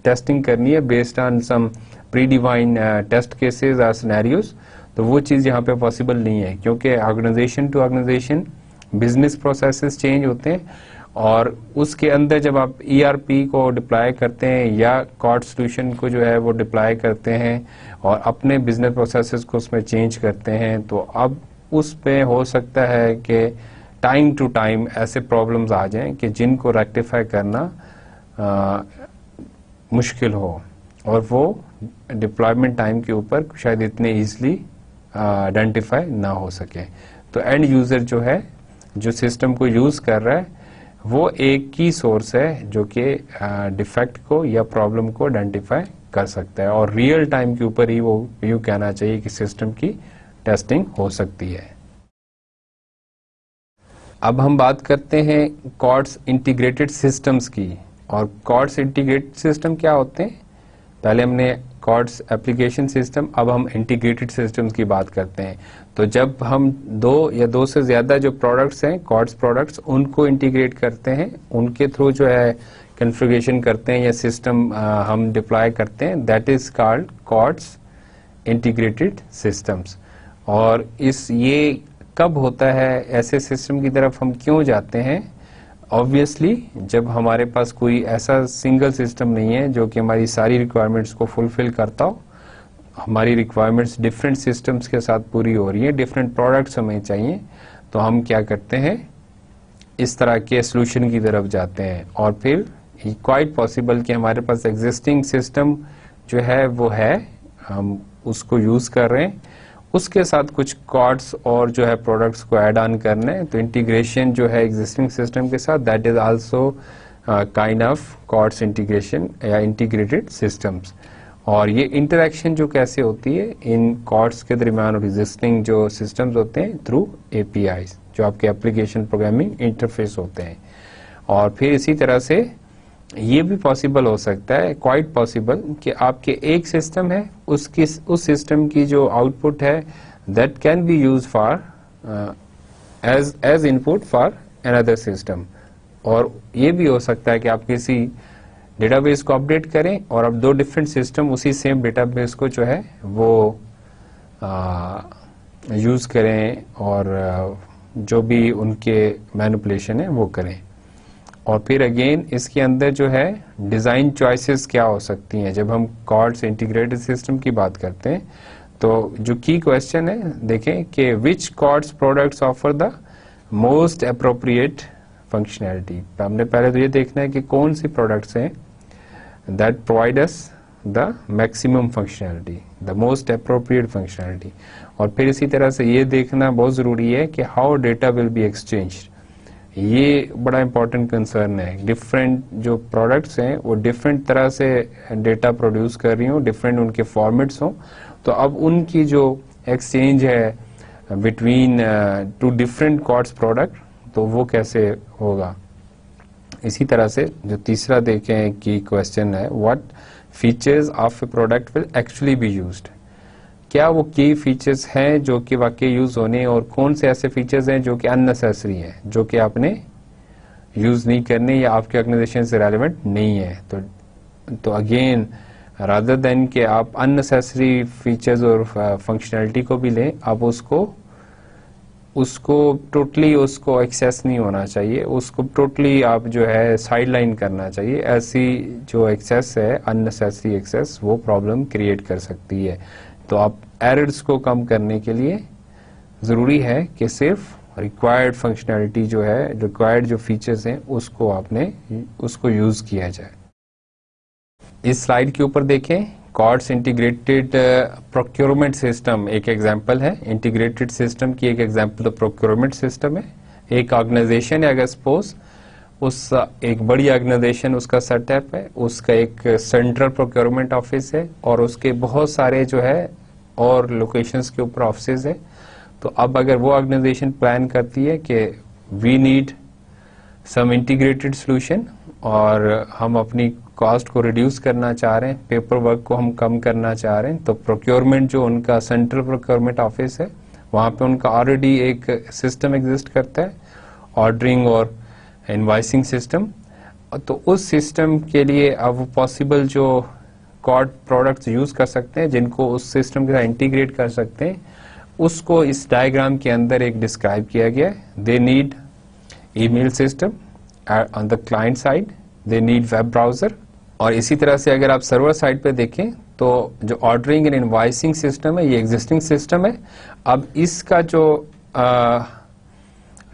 टेस्टिंग करनी है based on some predefine test cases और सिनेरियोज, तो वो चीज़ यहाँ पे पॉसिबल नहीं है, क्योंकि organisation to organisation business processes change होते हैं, और उसके अंदर जब आप ईआरपी को डिप्लॉय करते हैं या कॉर्ड सॉल्यूशन को जो है वो डिप्लॉय करते हैं और अपने बिजनेस प्रोसेसेस को उसमें चेंज करते हैं, तो अब उस पे हो सकता है कि टाइम टू टाइम ऐसे प्रॉब्लम्स आ जाएं कि जिनको रेक्टिफाई करना मुश्किल हो, और वो डिप्लॉयमेंट टाइम के ऊपर शायद इतने ईजिली आइडेंटिफाई ना हो सके। तो एंड यूजर जो है, जो सिस्टम को यूज कर रहा है, वो एक की सोर्स है जो कि डिफेक्ट को या प्रॉब्लम को आइडेंटिफाई कर सकता है, और रियल टाइम के ऊपर ही वो यूँ कहना चाहिए कि सिस्टम की टेस्टिंग हो सकती है। अब हम बात करते हैं कॉर्ड्स इंटीग्रेटेड सिस्टम्स की। और कॉर्ड्स इंटीग्रेटेड सिस्टम क्या होते हैं, पहले हमने कॉर्ड्स एप्लीकेशन सिस्टम, अब हम इंटीग्रेटेड सिस्टम्स की बात करते हैं। तो जब हम दो या दो से ज्यादा जो प्रोडक्ट्स हैं, कॉर्ड्स प्रोडक्ट्स, उनको इंटीग्रेट करते हैं, उनके थ्रू जो है कॉन्फ़िगरेशन करते हैं या सिस्टम हम डिप्लॉय करते हैं, that is called COTS integrated systems. और ये कब होता है, ऐसे सिस्टम की तरफ हम क्यों जाते हैं? ऑब्वियसली जब हमारे पास कोई ऐसा सिंगल सिस्टम नहीं है जो कि हमारी सारी रिक्वायरमेंट्स को फुलफिल करता हो, हमारी रिक्वायरमेंट्स डिफरेंट सिस्टम्स के साथ पूरी हो रही है, डिफरेंट प्रोडक्ट्स हमें चाहिए, तो हम क्या करते हैं, इस तरह के सोल्यूशन की तरफ जाते हैं। और फिर क्वाइट पॉसिबल कि हमारे पास एग्जिस्टिंग सिस्टम जो है वो है, हम उसको यूज कर रहे हैं, उसके साथ कुछ कॉर्ड्स और जो है प्रोडक्ट्स को ऐड ऑन करने हैं, तो इंटीग्रेशन जो है एग्जिस्टिंग सिस्टम के साथ, that is also kind of COTS integration या इंटीग्रेटेड सिस्टम्स। और ये इंटरेक्शन जो कैसे होती है इन कॉर्ड्स के दरमियान और एग्जिस्टिंग जो सिस्टम्स होते हैं थ्रू APIs, जो आपके एप्लीकेशन प्रोग्रामिंग इंटरफेस होते हैं। और फिर इसी तरह से ये भी पॉसिबल हो सकता है, क्वाइट पॉसिबल, कि आपके एक सिस्टम है, उस सिस्टम की जो आउटपुट है that can be use for as input for another system. और ये भी हो सकता है कि आप किसी डेटाबेस को अपडेट करें और अब 2 डिफरेंट सिस्टम उसी सेम डेटाबेस को जो है वो यूज करें और जो भी उनके मैनिपुलेशन है वो करें। और फिर अगेन इसके अंदर जो है डिजाइन चॉइसेस क्या हो सकती हैं। जब हम कॉर्ड्स इंटीग्रेटेड सिस्टम की बात करते हैं तो जो की क्वेश्चन है, देखें कि which COTS products offer the most appropriate functionality. हमने पहले तो ये देखना है कि कौन सी प्रोडक्ट्स हैं that provide us the maximum functionality, the most appropriate functionality. और फिर इसी तरह से ये देखना बहुत जरूरी है कि how data will be exchanged. ये बड़ा इंपॉर्टेंट कंसर्न है। डिफरेंट जो प्रोडक्ट्स हैं वो डिफरेंट तरह से डेटा प्रोड्यूस कर रही हों, डिफरेंट उनके फॉर्मेट्स हों, तो अब उनकी जो एक्सचेंज है बिटवीन 2 डिफरेंट कॉर्ड्स प्रोडक्ट, तो वो कैसे होगा। इसी तरह से जो तीसरा देखें कि क्वेश्चन है, what features of A product will actually be used. क्या वो की फीचर्स हैं जो कि वाकई यूज होने, और कौन से ऐसे फीचर्स हैं जो कि अननेसेसरी हैं, जो कि आपने यूज नहीं करने या आपके ऑर्गेनाइजेशन से रेलेवेंट नहीं है। तो अगेन रादर देन कि आप अननेसेसरी फीचर्स और फंक्शनैलिटी को भी लें, आप उसको टोटली उसको एक्सेस नहीं होना चाहिए, उसको टोटली आप जो है साइडलाइन करना चाहिए। ऐसी जो एक्सेस है, अननेसेसरी एक्सेस, वो प्रॉब्लम क्रिएट कर सकती है। तो आप एरर्स को कम करने के लिए जरूरी है कि सिर्फ रिक्वायर्ड फंक्शनैलिटी जो है, रिक्वायर्ड जो फीचर्स हैं, उसको यूज किया जाए। इस स्लाइड के ऊपर देखें, कॉर्ड्स इंटीग्रेटेड प्रोक्योरमेंट सिस्टम एक एग्जांपल है। इंटीग्रेटेड सिस्टम की एक एग्जांपल तो प्रोक्योरमेंट सिस्टम है। एक ऑर्गेनाइजेशन है, अगर सपोज उस एक बड़ी ऑर्गेनाइजेशन उसका सेटअप है, उसका एक सेंट्रल प्रोक्योरमेंट ऑफिस है और उसके बहुत सारे जो है और लोकेशंस के ऊपर ऑफिसेज है। तो अब अगर वो ऑर्गेनाइजेशन प्लान करती है कि we need some integrated solution और हम अपनी कॉस्ट को रिड्यूस करना चाह रहे हैं, पेपर वर्क को हम कम करना चाह रहे हैं, तो प्रोक्योरमेंट जो उनका सेंट्रल प्रोक्योरमेंट ऑफिस है, वहां पे उनका ऑलरेडी एक सिस्टम एग्जिस्ट करता है, ऑर्डरिंग और इनवाइसिंग सिस्टम। तो उस सिस्टम के लिए अब पॉसिबल जो कॉर्ड प्रोडक्ट्स यूज कर सकते हैं, जिनको उस सिस्टम के साथ इंटीग्रेट कर सकते हैं, उसको इस डायग्राम के अंदर एक डिस्क्राइब किया गया है। They need email system on the client side, they need web browser. और इसी तरह से अगर आप सर्वर साइड पे देखें तो जो ऑर्डरिंग एंड इनवाइसिंग सिस्टम है, ये एग्जिस्टिंग सिस्टम है। अब इसका जो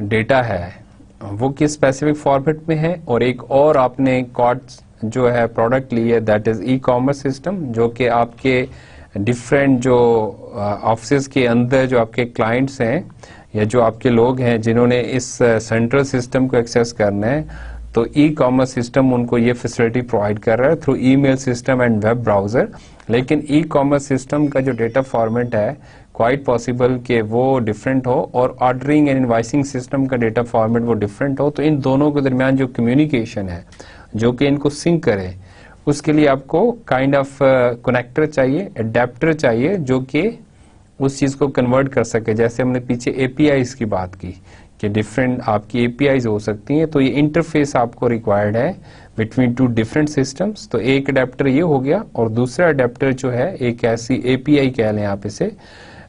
डेटा है वो किस स्पेसिफिक फॉर्मेट में है, और एक और आपने कॉर्ड्स जो है प्रोडक्ट ली है, that is e commerce system, जो कि आपके डिफरेंट जो ऑफिस के अंदर जो आपके क्लाइंट्स हैं या जो आपके लोग हैं जिन्होंने इस सेंट्रल सिस्टम को एक्सेस करना है, तो ई कॉमर्स सिस्टम उनको ये फैसिलिटी प्रोवाइड कर रहा है through email system and web browser. लेकिन ई कॉमर्स सिस्टम का जो डेटा फॉर्मेट है, क्वाइट पॉसिबल कि वो डिफरेंट हो, और ऑर्डरिंग एंड इनवाइसिंग सिस्टम का डेटा फॉर्मेट वो डिफरेंट हो। तो इन दोनों के दरमियान जो कम्युनिकेशन है, जो कि इनको सिंक करे, उसके लिए आपको काइंड ऑफ कनेक्टर चाहिए, एडेप्टर चाहिए, जो कि उस चीज को कन्वर्ट कर सके। जैसे हमने पीछे APIs की बात की कि डिफरेंट आपकी एपीआईज हो सकती हैं, तो ये इंटरफेस आपको रिक्वायर्ड है बिटवीन टू डिफरेंट सिस्टम्स। तो एक अडेप्टर ये हो गया, और दूसरा अडेप्टर जो है एक ऐसी एपीआई कह लें आप इसे,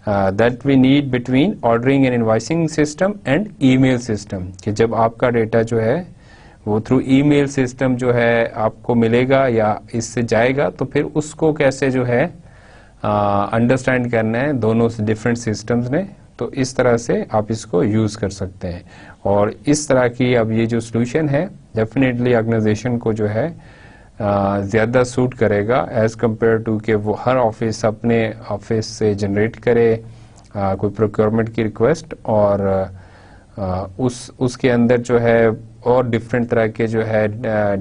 that we need between ordering and invoicing system and email system, कि जब आपका डेटा जो है वो थ्रू ईमेल सिस्टम जो है आपको मिलेगा या इससे जाएगा, तो फिर उसको कैसे जो है अंडरस्टैंड करना है दोनों डिफरेंट सिस्टम्स ने। तो इस तरह से आप इसको यूज कर सकते हैं, और इस तरह की अब ये जो सोल्यूशन है डेफिनेटली ऑर्गेनाइजेशन को जो है ज़्यादा सूट करेगा एज कम्पेयर टू कि वो हर ऑफिस अपने ऑफिस से जनरेट करे कोई प्रोक्योरमेंट की रिक्वेस्ट, और उसके अंदर जो है और डिफरेंट तरह के जो है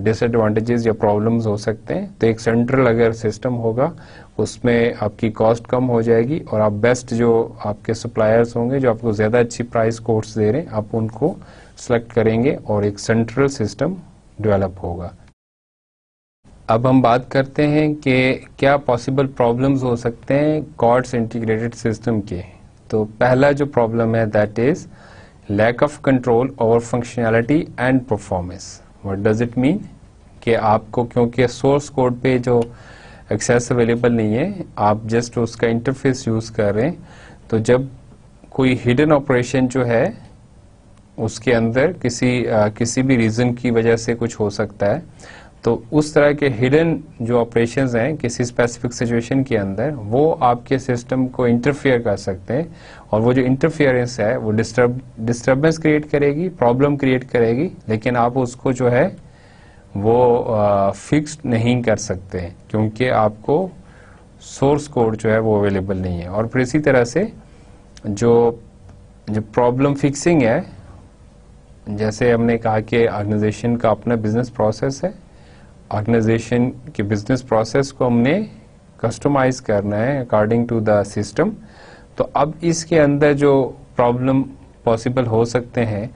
डिसएडवांटेजेस या प्रॉब्लम्स हो सकते हैं। तो एक सेंट्रल अगर सिस्टम होगा उसमें आपकी कॉस्ट कम हो जाएगी, और आप बेस्ट जो आपके सप्लायर्स होंगे जो आपको ज़्यादा अच्छी प्राइस कोट्स दे रहे हैं, आप उनको सेलेक्ट करेंगे और एक सेंट्रल सिस्टम डेवलप होगा। अब हम बात करते हैं कि क्या पॉसिबल प्रॉब्लम्स हो सकते हैं कॉर्ड्स इंटीग्रेटेड सिस्टम के। तो पहला जो प्रॉब्लम है that is lack of control over functionality and performance. What does it mean कि आपको क्योंकि सोर्स कोड पे जो एक्सेस अवेलेबल नहीं है, आप जस्ट उसका इंटरफेस यूज कर रहे हैं, तो जब कोई हिडन ऑपरेशन जो है उसके अंदर किसी भी रीजन की वजह से कुछ हो सकता है, तो उस तरह के हिडन जो ऑपरेशंस हैं किसी स्पेसिफिक सिचुएशन के अंदर, वो आपके सिस्टम को इंटरफेयर कर सकते हैं, और वो जो इंटरफेरेंस है वो डिस्टर्बेंस क्रिएट करेगी, प्रॉब्लम क्रिएट करेगी, लेकिन आप उसको जो है वो फिक्स नहीं कर सकते क्योंकि आपको सोर्स कोड जो है वो अवेलेबल नहीं है। और फिर इसी तरह से जो प्रॉब्लम फिक्सिंग है, जैसे हमने कहा कि ऑर्गेनाइजेशन का अपना बिजनेस प्रोसेस है, ऑर्गेनाइजेशन के बिजनेस प्रोसेस को हमने कस्टमाइज करना है अकॉर्डिंग टू द सिस्टम। तो अब इसके अंदर जो प्रॉब्लम पॉसिबल हो सकते हैं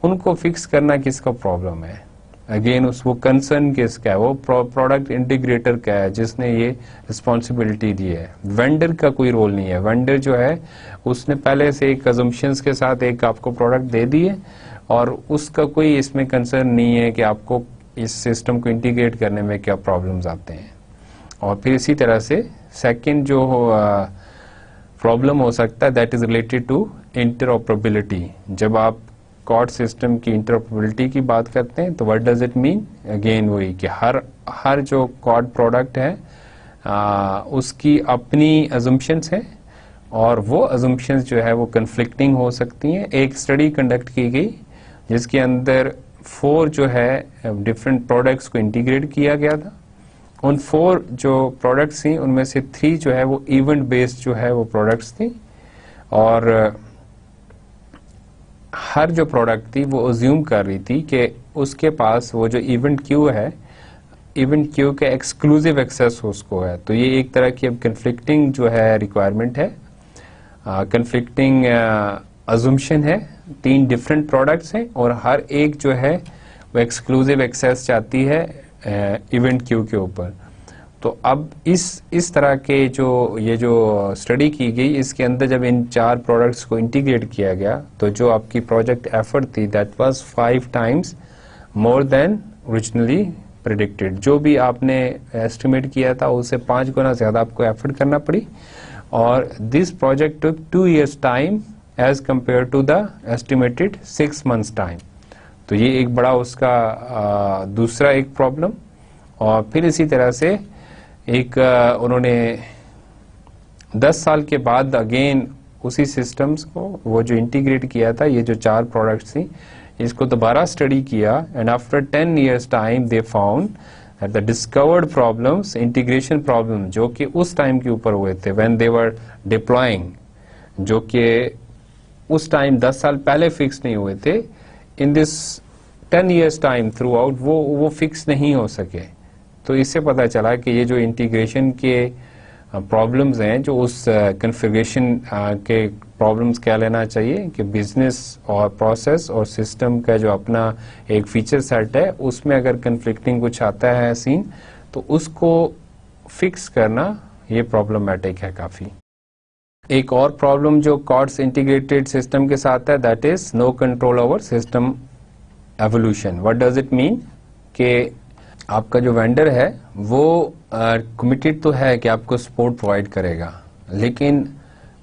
उनको फिक्स करना किसका प्रॉब्लम है, अगेन वो कंसर्न किसका है, वो प्रोडक्ट इंटीग्रेटर का है जिसने ये रिस्पॉन्सिबिलिटी दी है। वेंडर का कोई रोल नहीं है। वेंडर जो है उसने पहले से एक अजम्पशंस के साथ एक आपको प्रोडक्ट दे दी है, और उसका कोई इसमें कंसर्न नहीं है कि आपको इस सिस्टम को इंटीग्रेट करने में क्या प्रॉब्लम्स आते हैं। और फिर इसी तरह से सेकंड जो प्रॉब्लम हो सकता है that is related to interoperability. जब आप कॉर्ड सिस्टम की इंटरऑपरेबिलिटी की बात करते हैं तो what does it mean, again वही कि हर जो कॉर्ड प्रोडक्ट है उसकी अपनी अजम्पशंस हैं, और वो अजम्पशंस जो है वो कन्फ्लिक्टिंग हो सकती हैं। एक स्टडी कंडक्ट की गई जिसके अंदर 4 जो है डिफरेंट प्रोडक्ट्स को इंटीग्रेट किया गया था। उन 4 जो प्रोडक्ट्स थी उनमें से 3 जो है वो इवेंट बेस्ड जो है वो प्रोडक्ट्स थी, और हर जो प्रोडक्ट थी वो अज्यूम कर रही थी कि उसके पास वो जो इवेंट क्यू है, इवेंट क्यू के एक्सक्लूसिव एक्सेस उसको है। तो ये एक तरह की अब कन्फ्लिक्टिंग जो है रिक्वायरमेंट है, कन्फ्लिक्टिंग अजम्पशन है। 3 डिफरेंट प्रोडक्ट्स हैं और हर एक जो है वो एक्सक्लूसिव एक्सेस चाहती है इवेंट क्यू के ऊपर। तो अब इस तरह के ये जो स्टडी की गई, इसके अंदर जब इन 4 प्रोडक्ट्स को इंटीग्रेट किया गया तो जो आपकी प्रोजेक्ट एफर्ट थी that was 5 times more than originally predicted. जो भी आपने एस्टिमेट किया था उससे 5 गुना ज्यादा आपको एफर्ट करना पड़ी, और this project took 2 years time as compare to the estimated 6 months time. तो ये एक बड़ा उसका दूसरा एक प्रॉब्लम। और फिर इसी तरह से एक उन्होंने 10 साल के बाद अगेन उसी सिस्टम्स को वो जो इंटीग्रेट किया था, ये जो 4 प्रोडक्ट्स थी, इसको दोबारा स्टडी किया, and after 10 years time they found that the discovered problems, integration problem जो कि उस टाइम के ऊपर हुए थे व्हेन दे वर डिप्लॉइंग, जो कि उस टाइम 10 साल पहले फिक्स नहीं हुए थे, in this 10 years time through out वो फिक्स नहीं हो सके। तो इससे पता चला कि ये जो इंटीग्रेशन के प्रॉब्लम्स हैं, जो उस कॉन्फ़िगरेशन के प्रॉब्लम्स क्या लेना चाहिए कि बिजनेस और प्रोसेस और सिस्टम का जो अपना एक फीचर सेट है उसमें अगर कन्फ्लिक्टिंग कुछ आता है सीन, तो उसको फिक्स करना ये प्रॉब्लमैटिक है काफ़ी। एक और प्रॉब्लम जो कॉर्ड्स इंटीग्रेटेड सिस्टम के साथ है, that is no control over system evolution. What does it mean कि आपका जो वेंडर है वो कमिटेड तो है कि आपको सपोर्ट प्रोवाइड करेगा, लेकिन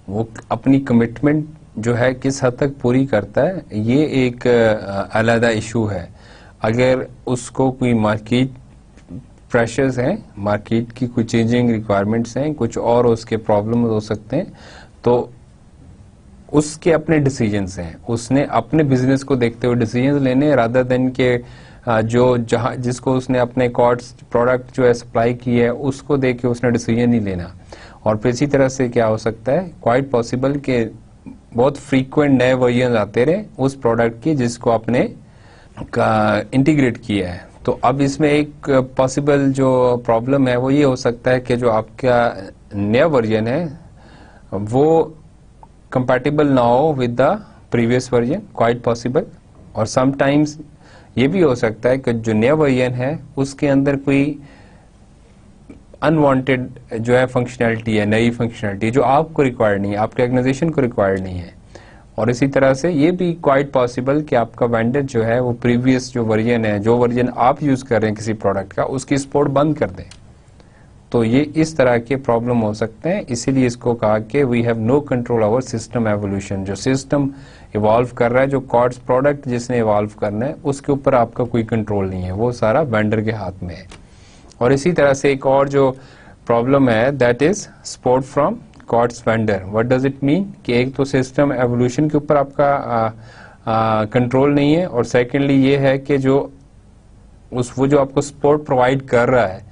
वो अपनी कमिटमेंट जो है किस हद तक पूरी करता है, ये एक अलग इशू है। अगर उसको कोई मार्केट प्रेशर्स हैं, मार्केट की कुछ चेंजिंग रिक्वायरमेंट्स हैं, कुछ और उसके प्रॉब्लम्स हो सकते हैं, तो उसके अपने डिसीजंस हैं, उसने अपने बिजनेस को देखते हुए डिसीजंस लेने, रादर देन के जो जहां जिसको उसने अपने कॉर्ड्स प्रोडक्ट जो है सप्लाई की है उसको देख के उसने डिसीजन नहीं लेना। और फिर इसी तरह से क्या हो सकता है, क्वाइट पॉसिबल कि बहुत फ्रीक्वेंट नए वर्जन आते रहे उस प्रोडक्ट की जिसको आपने इंटीग्रेट किया है। तो अब इसमें एक पॉसिबल जो प्रॉब्लम है वो ये हो सकता है कि जो आपका नया वर्जन है वो कंपैटिबल ना हो with the previous version, quite possible. और समटाइम्स ये भी हो सकता है कि जो नया वर्जन है उसके अंदर कोई अनवांटेड जो है फंक्शनैलिटी है, नई फंक्शनैलिटी जो आपको रिक्वायर्ड नहीं है, आपके ऑर्गेनाइजेशन को रिक्वायर्ड नहीं है। और इसी तरह से ये भी क्वाइट पॉसिबल कि आपका वेंडर जो है वो प्रीवियस जो वर्जन है, जो वर्जन आप यूज कर रहे हैं किसी प्रोडक्ट का, उसकी सपोर्ट बंद कर दें। तो ये इस तरह के प्रॉब्लम हो सकते हैं। इसीलिए इसको कहा कि we have no control over system evolution. जो सिस्टम इवॉल्व कर रहा है, जो कॉर्ड्स प्रोडक्ट जिसने इवॉल्व करना है, उसके ऊपर आपका कोई कंट्रोल नहीं है, वो सारा वेंडर के हाथ में है। और इसी तरह से एक और जो प्रॉब्लम है that is support from COTS vendor. What does it mean कि एक तो सिस्टम एवोल्यूशन के ऊपर आपका कंट्रोल नहीं है, और सेकेंडली ये है कि जो वो जो आपको सपोर्ट प्रोवाइड कर रहा है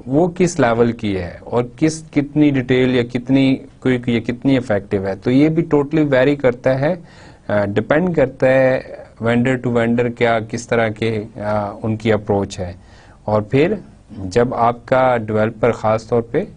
वो किस लेवल की है और कितनी डिटेल या कितनी क्विक या कितनी इफेक्टिव है। तो ये भी टोटली वेरी करता है, डिपेंड करता है वेंडर टू वेंडर क्या किस तरह के उनकी अप्रोच है। और फिर जब आपका डेवलपर खास तौर पे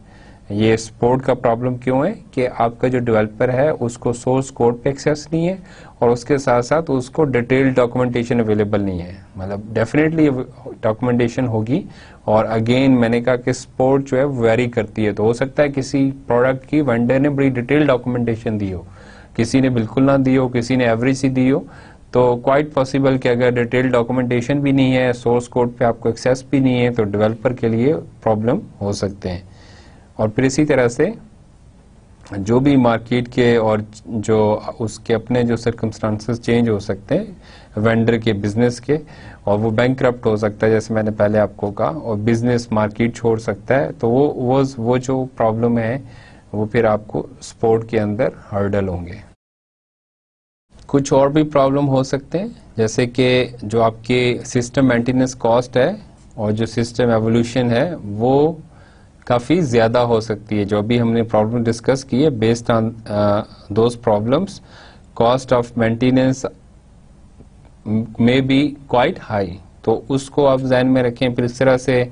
ये सपोर्ट का प्रॉब्लम क्यों है कि आपका जो डेवलपर है उसको सोर्स कोड पे एक्सेस नहीं है और उसके साथ साथ उसको डिटेल्ड डॉक्यूमेंटेशन अवेलेबल नहीं है। मतलब डेफिनेटली डॉक्यूमेंटेशन होगी, और अगेन मैंने कहा कि सपोर्ट जो है वेरी करती है। तो हो सकता है किसी प्रोडक्ट की वेंडर ने बड़ी डिटेल्ड डॉक्यूमेंटेशन दी हो, किसी ने बिल्कुल ना दी हो, किसी ने एवरेज सी दी हो। तो क्वाइट पॉसिबल कि अगर डिटेल्ड डॉक्यूमेंटेशन भी नहीं है, सोर्स कोड पे आपको एक्सेस भी नहीं है, तो डेवलपर के लिए प्रॉब्लम हो सकते हैं। और फिर इसी तरह से जो भी मार्केट के और जो उसके अपने जो सर्कमस्टांसेस चेंज हो सकते हैं वेंडर के बिजनेस के, और वो बैंकरप्ट हो सकता है जैसे मैंने पहले आपको कहा, और बिजनेस मार्केट छोड़ सकता है। तो वो जो प्रॉब्लम है वो फिर आपको सपोर्ट के अंदर हर्डल होंगे। कुछ और भी प्रॉब्लम हो सकते हैं, जैसे कि जो आपके सिस्टम मेंटेनेंस कॉस्ट है और जो सिस्टम एवोल्यूशन है वो काफ़ी ज़्यादा हो सकती है। जो अभी हमने प्रॉब्लम डिस्कस की है, based on those problems cost of maintenance में बी क्वाइट हाई। तो उसको आप जहन में रखें। फिर इस तरह से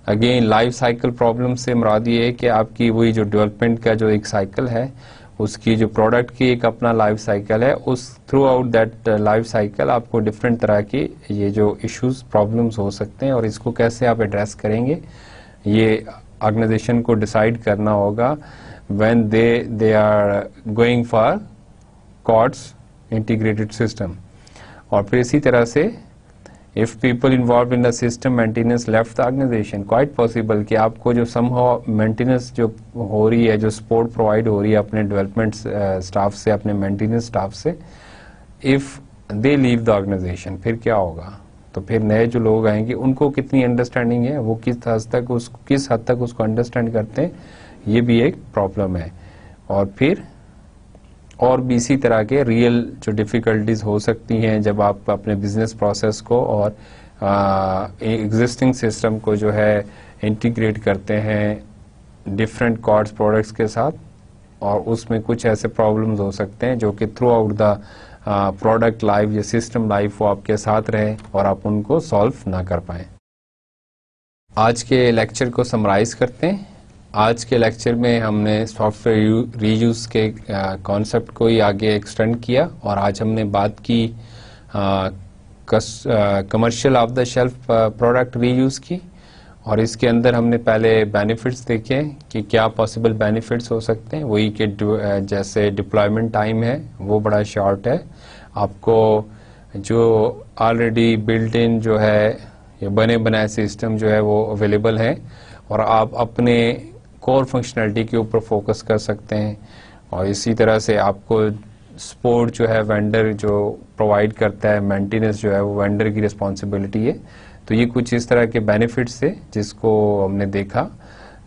अगेन लाइफ साइकिल प्रॉब्लम से मुराद ये है कि आपकी वही जो डेवलपमेंट का जो एक साइकिल है, उसकी जो प्रोडक्ट की एक अपना लाइफ साइकिल है, उस through out that life cycle आपको डिफरेंट तरह की ये जो इश्यूज प्रॉब्लम्स हो सकते हैं, और इसको कैसे आप एड्रेस करेंगे ये ऑर्गेनाइजेशन को डिसाइड करना होगा when they are going for COTS integrated system. और फिर इसी तरह से if people involve in the system maintenance left the organisation, quite possible कि आपको जो समहाउ मेंटेनेंस जो हो रही है, जो सपोर्ट प्रोवाइड हो रही है अपने डेवलपमेंट स्टाफ से, अपने मेंटेनेंस स्टाफ से, if they leave the organisation, फिर क्या होगा। तो फिर नए जो लोग आएंगे उनको कितनी अंडरस्टैंडिंग है, वो किस हद तक उसको अंडरस्टैंड करते हैं, ये भी एक प्रॉब्लम है। और फिर और भी इसी तरह के रियल जो डिफिकल्टीज हो सकती हैं जब आप अपने बिजनेस प्रोसेस को और एग्जिस्टिंग सिस्टम को जो है इंटीग्रेट करते हैं डिफरेंट कॉर्ड्स प्रोडक्ट्स के साथ, और उसमें कुछ ऐसे प्रॉब्लम्स हो सकते हैं जो कि through out the product life या सिस्टम लाइफ वो आपके साथ रहे और आप उनको सॉल्व ना कर पाएं। आज के लेक्चर को समराइज करते हैं। आज के लेक्चर में हमने सॉफ्टवेयर रीयूज के कॉन्सेप्ट को ही आगे एक्सटेंड किया, और आज हमने बात की commercial off the shelf product reuse की, और इसके अंदर हमने पहले बेनिफिट्स देखे कि क्या पॉसिबल बेनिफिट्स हो सकते हैं। वही कि जैसे डिप्लॉयमेंट टाइम है वो बड़ा शॉर्ट है, आपको जो ऑलरेडी बिल्ट इन जो है ये बने बनाए सिस्टम जो है वो अवेलेबल है और आप अपने कोर फंक्शनलिटी के ऊपर फोकस कर सकते हैं। और इसी तरह से आपको सपोर्ट जो है वेंडर जो प्रोवाइड करता है, मेंटेनेंस जो है वो वेंडर की रिस्पॉन्सिबिलिटी है। तो ये कुछ इस तरह के बेनिफिट्स थे जिसको हमने देखा,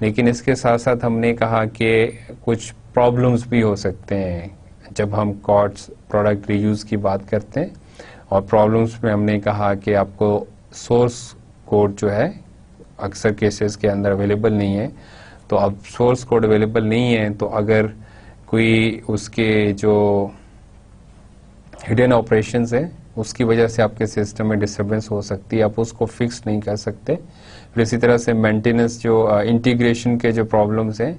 लेकिन इसके साथ साथ हमने कहा कि कुछ प्रॉब्लम्स भी हो सकते हैं जब हम कॉर्ड्स प्रोडक्ट रीयूज की बात करते हैं। और प्रॉब्लम्स में हमने कहा कि आपको सोर्स कोड जो है अक्सर केसेस के अंदर अवेलेबल नहीं है। तो अब सोर्स कोड अवेलेबल नहीं है तो अगर कोई उसके जो हिडन ऑपरेशंस है उसकी वजह से आपके सिस्टम में डिस्टर्बेंस हो सकती है, आप उसको फिक्स नहीं कर सकते। फिर इसी तरह से मेंटेनेंस जो इंटीग्रेशन के जो प्रॉब्लम्स हैं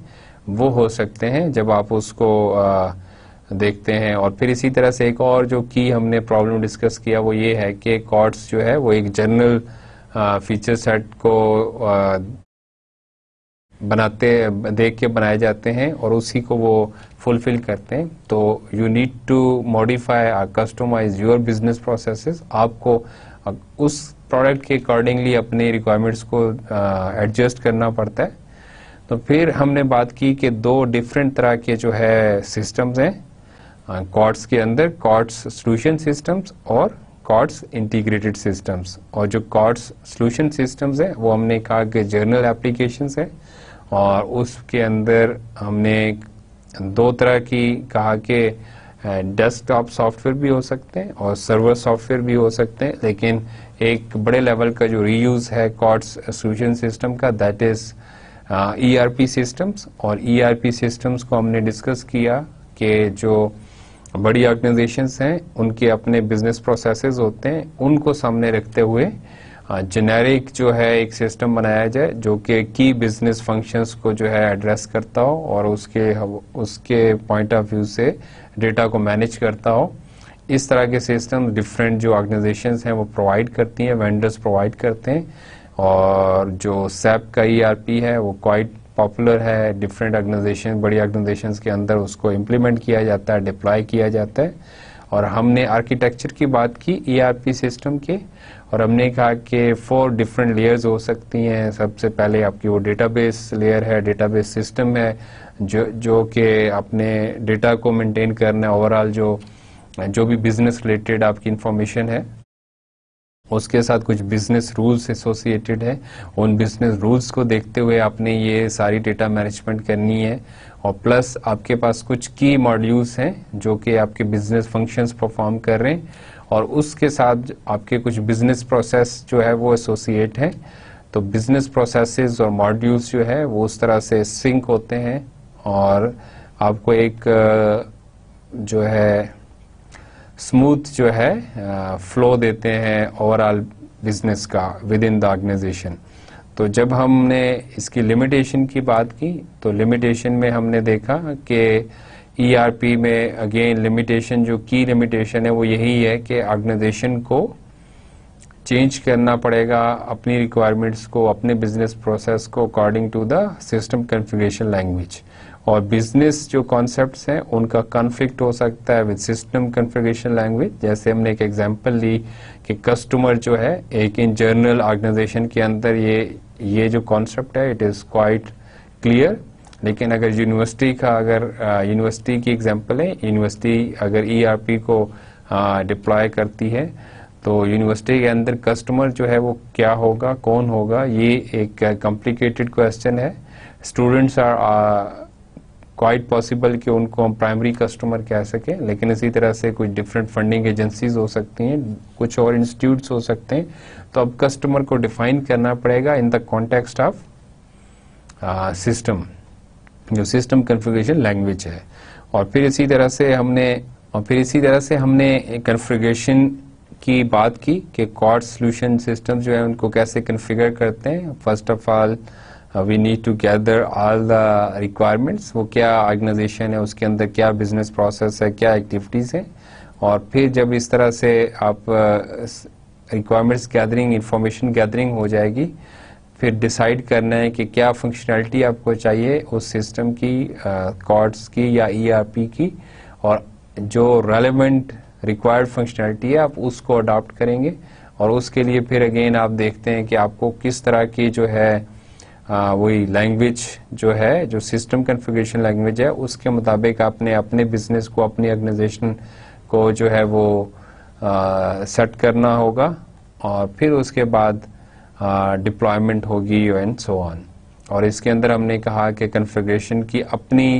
वो हो सकते हैं जब आप उसको देखते हैं। और फिर इसी तरह से एक और जो की हमने प्रॉब्लम डिस्कस किया वो ये है कि कॉर्ड्स जो है वो एक जनरल फीचर सेट को देख के बनाए जाते हैं और उसी को वो फुलफिल करते हैं। तो you need to modify customise your business processes, आपको उस प्रोडक्ट के अकॉर्डिंगली अपने रिक्वायरमेंट्स को एडजस्ट करना पड़ता है। तो फिर हमने बात की कि दो डिफरेंट तरह के जो है सिस्टम्स हैं कॉर्ड्स के अंदर, कॉर्ड्स सॉल्यूशन सिस्टम्स और कॉर्ड्स इंटीग्रेटेड सिस्टम्स। और जो कॉर्ड्स सॉल्यूशन सिस्टम्स है वो हमने कहा कि जर्नल एप्लीकेशंस है और उसके अंदर हमने दो तरह की कहा कि डेस्कटॉप सॉफ्टवेयर भी हो सकते हैं और सर्वर सॉफ्टवेयर भी हो सकते हैं। लेकिन एक बड़े लेवल का जो रीयूज है कॉर्ड्स सॉल्यूशन सिस्टम का दैट इज ERP सिस्टम्स। और ERP सिस्टम्स को हमने डिस्कस किया कि जो बड़ी ऑर्गेनाइजेशंस हैं उनके अपने बिजनेस प्रोसेसेस होते हैं, उनको सामने रखते हुए जेनेरिक जो है एक सिस्टम बनाया जाए जो कि की बिजनेस फंक्शंस को जो है एड्रेस करता हो और उसके पॉइंट ऑफ व्यू से डेटा को मैनेज करता हो। इस तरह के सिस्टम डिफरेंट जो ऑर्गेनाइजेशंस हैं वो प्रोवाइड करती हैं, वेंडर्स प्रोवाइड करते हैं। और जो SAP का ERP है वो क्वाइट पॉपुलर है, डिफरेंट ऑर्गेनाइजेशन बड़ी ऑर्गेनाइजेशंस के अंदर उसको इम्प्लीमेंट किया जाता है, डिप्लॉय किया जाता है। और हमने आर्किटेक्चर की बात की ERP सिस्टम के और हमने कहा कि 4 डिफरेंट लेयर्स हो सकती हैं। सबसे पहले आपकी वो डेटाबेस लेयर है, डेटाबेस सिस्टम है जो कि अपने डेटा को मेंटेन करना, ओवरऑल जो भी बिजनेस रिलेटेड आपकी इंफॉर्मेशन है उसके साथ कुछ बिजनेस रूल्स एसोसिएटेड है। उन बिजनेस रूल्स को देखते हुए आपने ये सारी डेटा मैनेजमेंट करनी है। और प्लस आपके पास कुछ की मॉड्यूल्स हैं जो कि आपके बिजनेस फंक्शंस परफॉर्म कर रहे हैं और उसके साथ आपके कुछ बिजनेस प्रोसेस जो है वो एसोसिएट हैं। तो बिजनेस प्रोसेसेस और मॉड्यूल्स जो है वो उस तरह से सिंक होते हैं और आपको एक जो है स्मूथ जो है फ्लो देते हैं ओवरऑल बिजनेस का विद इन द ऑर्गेनाइजेशन। तो जब हमने इसकी लिमिटेशन की बात की तो लिमिटेशन में हमने देखा कि ERP में अगेन लिमिटेशन जो की लिमिटेशन है वो यही है कि ऑर्गेनाइजेशन को चेंज करना पड़ेगा अपनी रिक्वायरमेंट्स को, अपने बिजनेस प्रोसेस को according to the system configuration language. और बिजनेस जो कॉन्सेप्ट्स हैं उनका कॉन्फ्लिक्ट हो सकता है विद सिस्टम कॉन्फ़िगरेशन लैंग्वेज। जैसे हमने एक एग्जांपल ली कि कस्टमर जो है एक इन जर्नल ऑर्गेनाइजेशन के अंदर ये जो कॉन्सेप्ट है इट इज़ क्वाइट क्लियर। लेकिन अगर यूनिवर्सिटी की एग्जांपल है, यूनिवर्सिटी अगर ERP को डिप्लॉय करती है तो यूनिवर्सिटी के अंदर कस्टमर जो है वो क्या होगा, कौन होगा, ये एक कॉम्प्लिकेटेड क्वेश्चन है। स्टूडेंट्स आर क्वाइट पॉसिबल कि उनको हम प्राइमरी कस्टमर कह सकें, लेकिन इसी तरह से कुछ डिफरेंट फंडिंग एजेंसीज हो सकती हैं, कुछ और इंस्टीट्यूट्स हो सकते हैं। तो अब कस्टमर को डिफाइन करना पड़ेगा in the context of system, जो सिस्टम कॉन्फ़िगरेशन लैंग्वेज है। और फिर इसी तरह से हमने कॉन्फ़िगरेशन की बात की कि कॉर्ड सॉल्यूशन सिस्टम जो है उनको कैसे कॉन्फ़िगर करते हैं। First of all we need to gather all the requirements, वो क्या ऑर्गेनाइजेशन है, उसके अंदर क्या बिजनेस प्रोसेस है, क्या एक्टिविटीज़ है। और फिर जब इस तरह से आप रिक्वायरमेंट्स गैदरिंग, इंफॉर्मेशन गैदरिंग हो जाएगी, फिर डिसाइड करना है कि क्या फंक्शनैलिटी आपको चाहिए उस सिस्टम की, कॉर्ड्स की या ईआरपी की, और जो रेलेवेंट रिक्वायर्ड फंक्शनैलिटी है आप उसको अडॉप्ट करेंगे। और उसके लिए फिर अगेन आप देखते हैं कि आपको किस तरह की जो है वही लैंग्वेज जो है, जो सिस्टम कॉन्फ़िगरेशन लैंग्वेज है, उसके मुताबिक आपने अपने बिजनेस को, अपनी ऑर्गेनाइजेशन को जो है वो सेट करना होगा, और फिर उसके बाद डिप्लॉयमेंट होगी एंड सो ऑन। और इसके अंदर हमने कहा कि कॉन्फ़िगरेशन की अपनी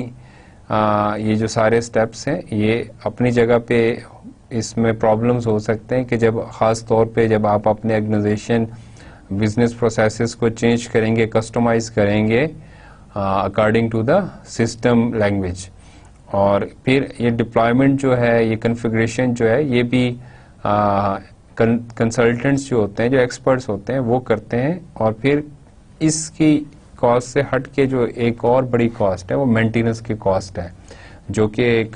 ये जो सारे स्टेप्स हैं ये अपनी जगह पे इसमें प्रॉब्लम्स हो सकते हैं कि जब ख़ास तौर पे जब आप अपने ऑर्गेनाइजेशन बिजनेस प्रोसेसेस को चेंज करेंगे, कस्टमाइज करेंगे according to the system language. और फिर ये डिप्लॉयमेंट जो है, ये कॉन्फ़िगरेशन जो है, ये भी कंसल्टेंट्स जो होते हैं, जो एक्सपर्ट्स होते हैं, वो करते हैं। और फिर इसकी कॉस्ट से हट के जो एक और बड़ी कॉस्ट है वो मेंटेनेंस की कॉस्ट है, जो कि एक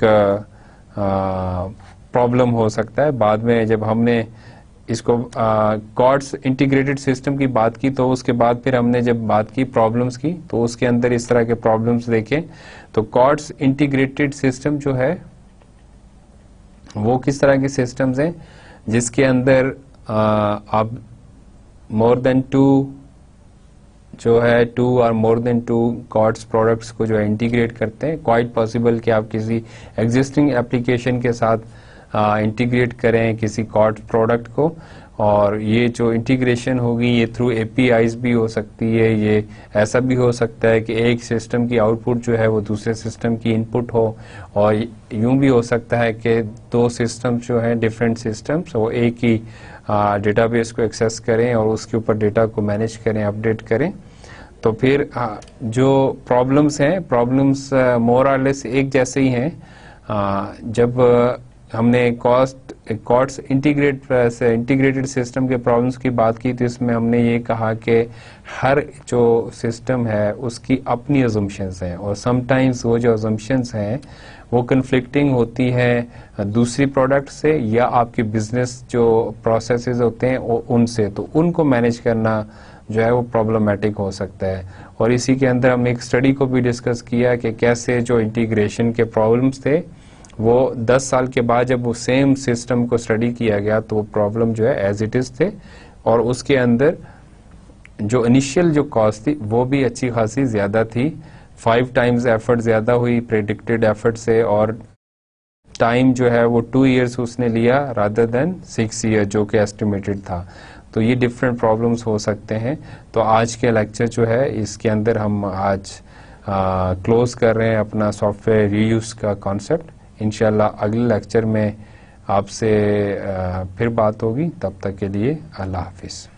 प्रॉब्लम हो सकता है बाद में। जब हमने इसको कॉर्ड्स इंटीग्रेटेड सिस्टम की बात की तो उसके बाद फिर हमने जब बात की प्रॉब्लम्स की तो उसके अंदर इस तरह के प्रॉब्लम्स देखे। तो कॉर्ड्स इंटीग्रेटेड सिस्टम जो है वो किस तरह के सिस्टम्स हैं जिसके अंदर आप मोर देन टू जो है, 2 और मोर देन 2 कॉर्ड्स प्रोडक्ट्स को जो है इंटीग्रेट करते हैं। क्वाइट पॉसिबल कि आप किसी एग्जिस्टिंग एप्लीकेशन के साथ इंटीग्रेट करें किसी कॉर्ड प्रोडक्ट को, और ये जो इंटीग्रेशन होगी ये थ्रू एपीआईज भी हो सकती है। ये ऐसा भी हो सकता है कि एक सिस्टम की आउटपुट जो है वो दूसरे सिस्टम की इनपुट हो, और यूं भी हो सकता है कि 2 सिस्टम्स जो हैं, डिफरेंट सिस्टम्स, वो एक ही डेटाबेस को एक्सेस करें और उसके ऊपर डेटा को मैनेज करें, अपडेट करें। तो फिर जो प्रॉब्लम्स हैं, प्रॉब्लम्स मोर और लेस एक जैसे ही हैं। जब हमने कॉर्ड्स इंटीग्रेटेड सिस्टम के प्रॉब्लम्स की बात की तो इसमें हमने ये कहा कि हर जो सिस्टम है उसकी अपनी अजम्पशंस हैं, और समटाइम्स वो जो अजम्पशंस हैं वो कन्फ्लिक्टिंग होती है दूसरी प्रोडक्ट से या आपके बिजनेस जो प्रोसेसेस होते हैं उनसे। तो उनको मैनेज करना जो है वो प्रॉब्लमेटिक हो सकता है। और इसी के अंदर हम एक स्टडी को भी डिस्कस किया कि कैसे जो इंटीग्रेशन के प्रॉब्लम्स थे वो 10 साल के बाद जब वो सेम सिस्टम को स्टडी किया गया तो वो प्रॉब्लम जो है एज इट इज थे, और उसके अंदर जो इनिशियल जो कॉस्ट थी वो भी अच्छी खासी ज्यादा थी। 5 टाइम्स एफर्ट ज्यादा हुई प्रेडिक्टेड एफर्ट से, और टाइम जो है वो 2 इयर्स उसने लिया रादर देन 6 ईयर जो कि एस्टिमेटेड था। तो ये डिफरेंट प्रॉब्लम्स हो सकते हैं। तो आज के लेक्चर जो है इसके अंदर हम आज क्लोज कर रहे हैं अपना सॉफ्टवेयर रीयूज का कॉन्सेप्ट। इंशाल्लाह अगले लेक्चर में आपसे फिर बात होगी। तब तक के लिए अल्लाह हाफिज़।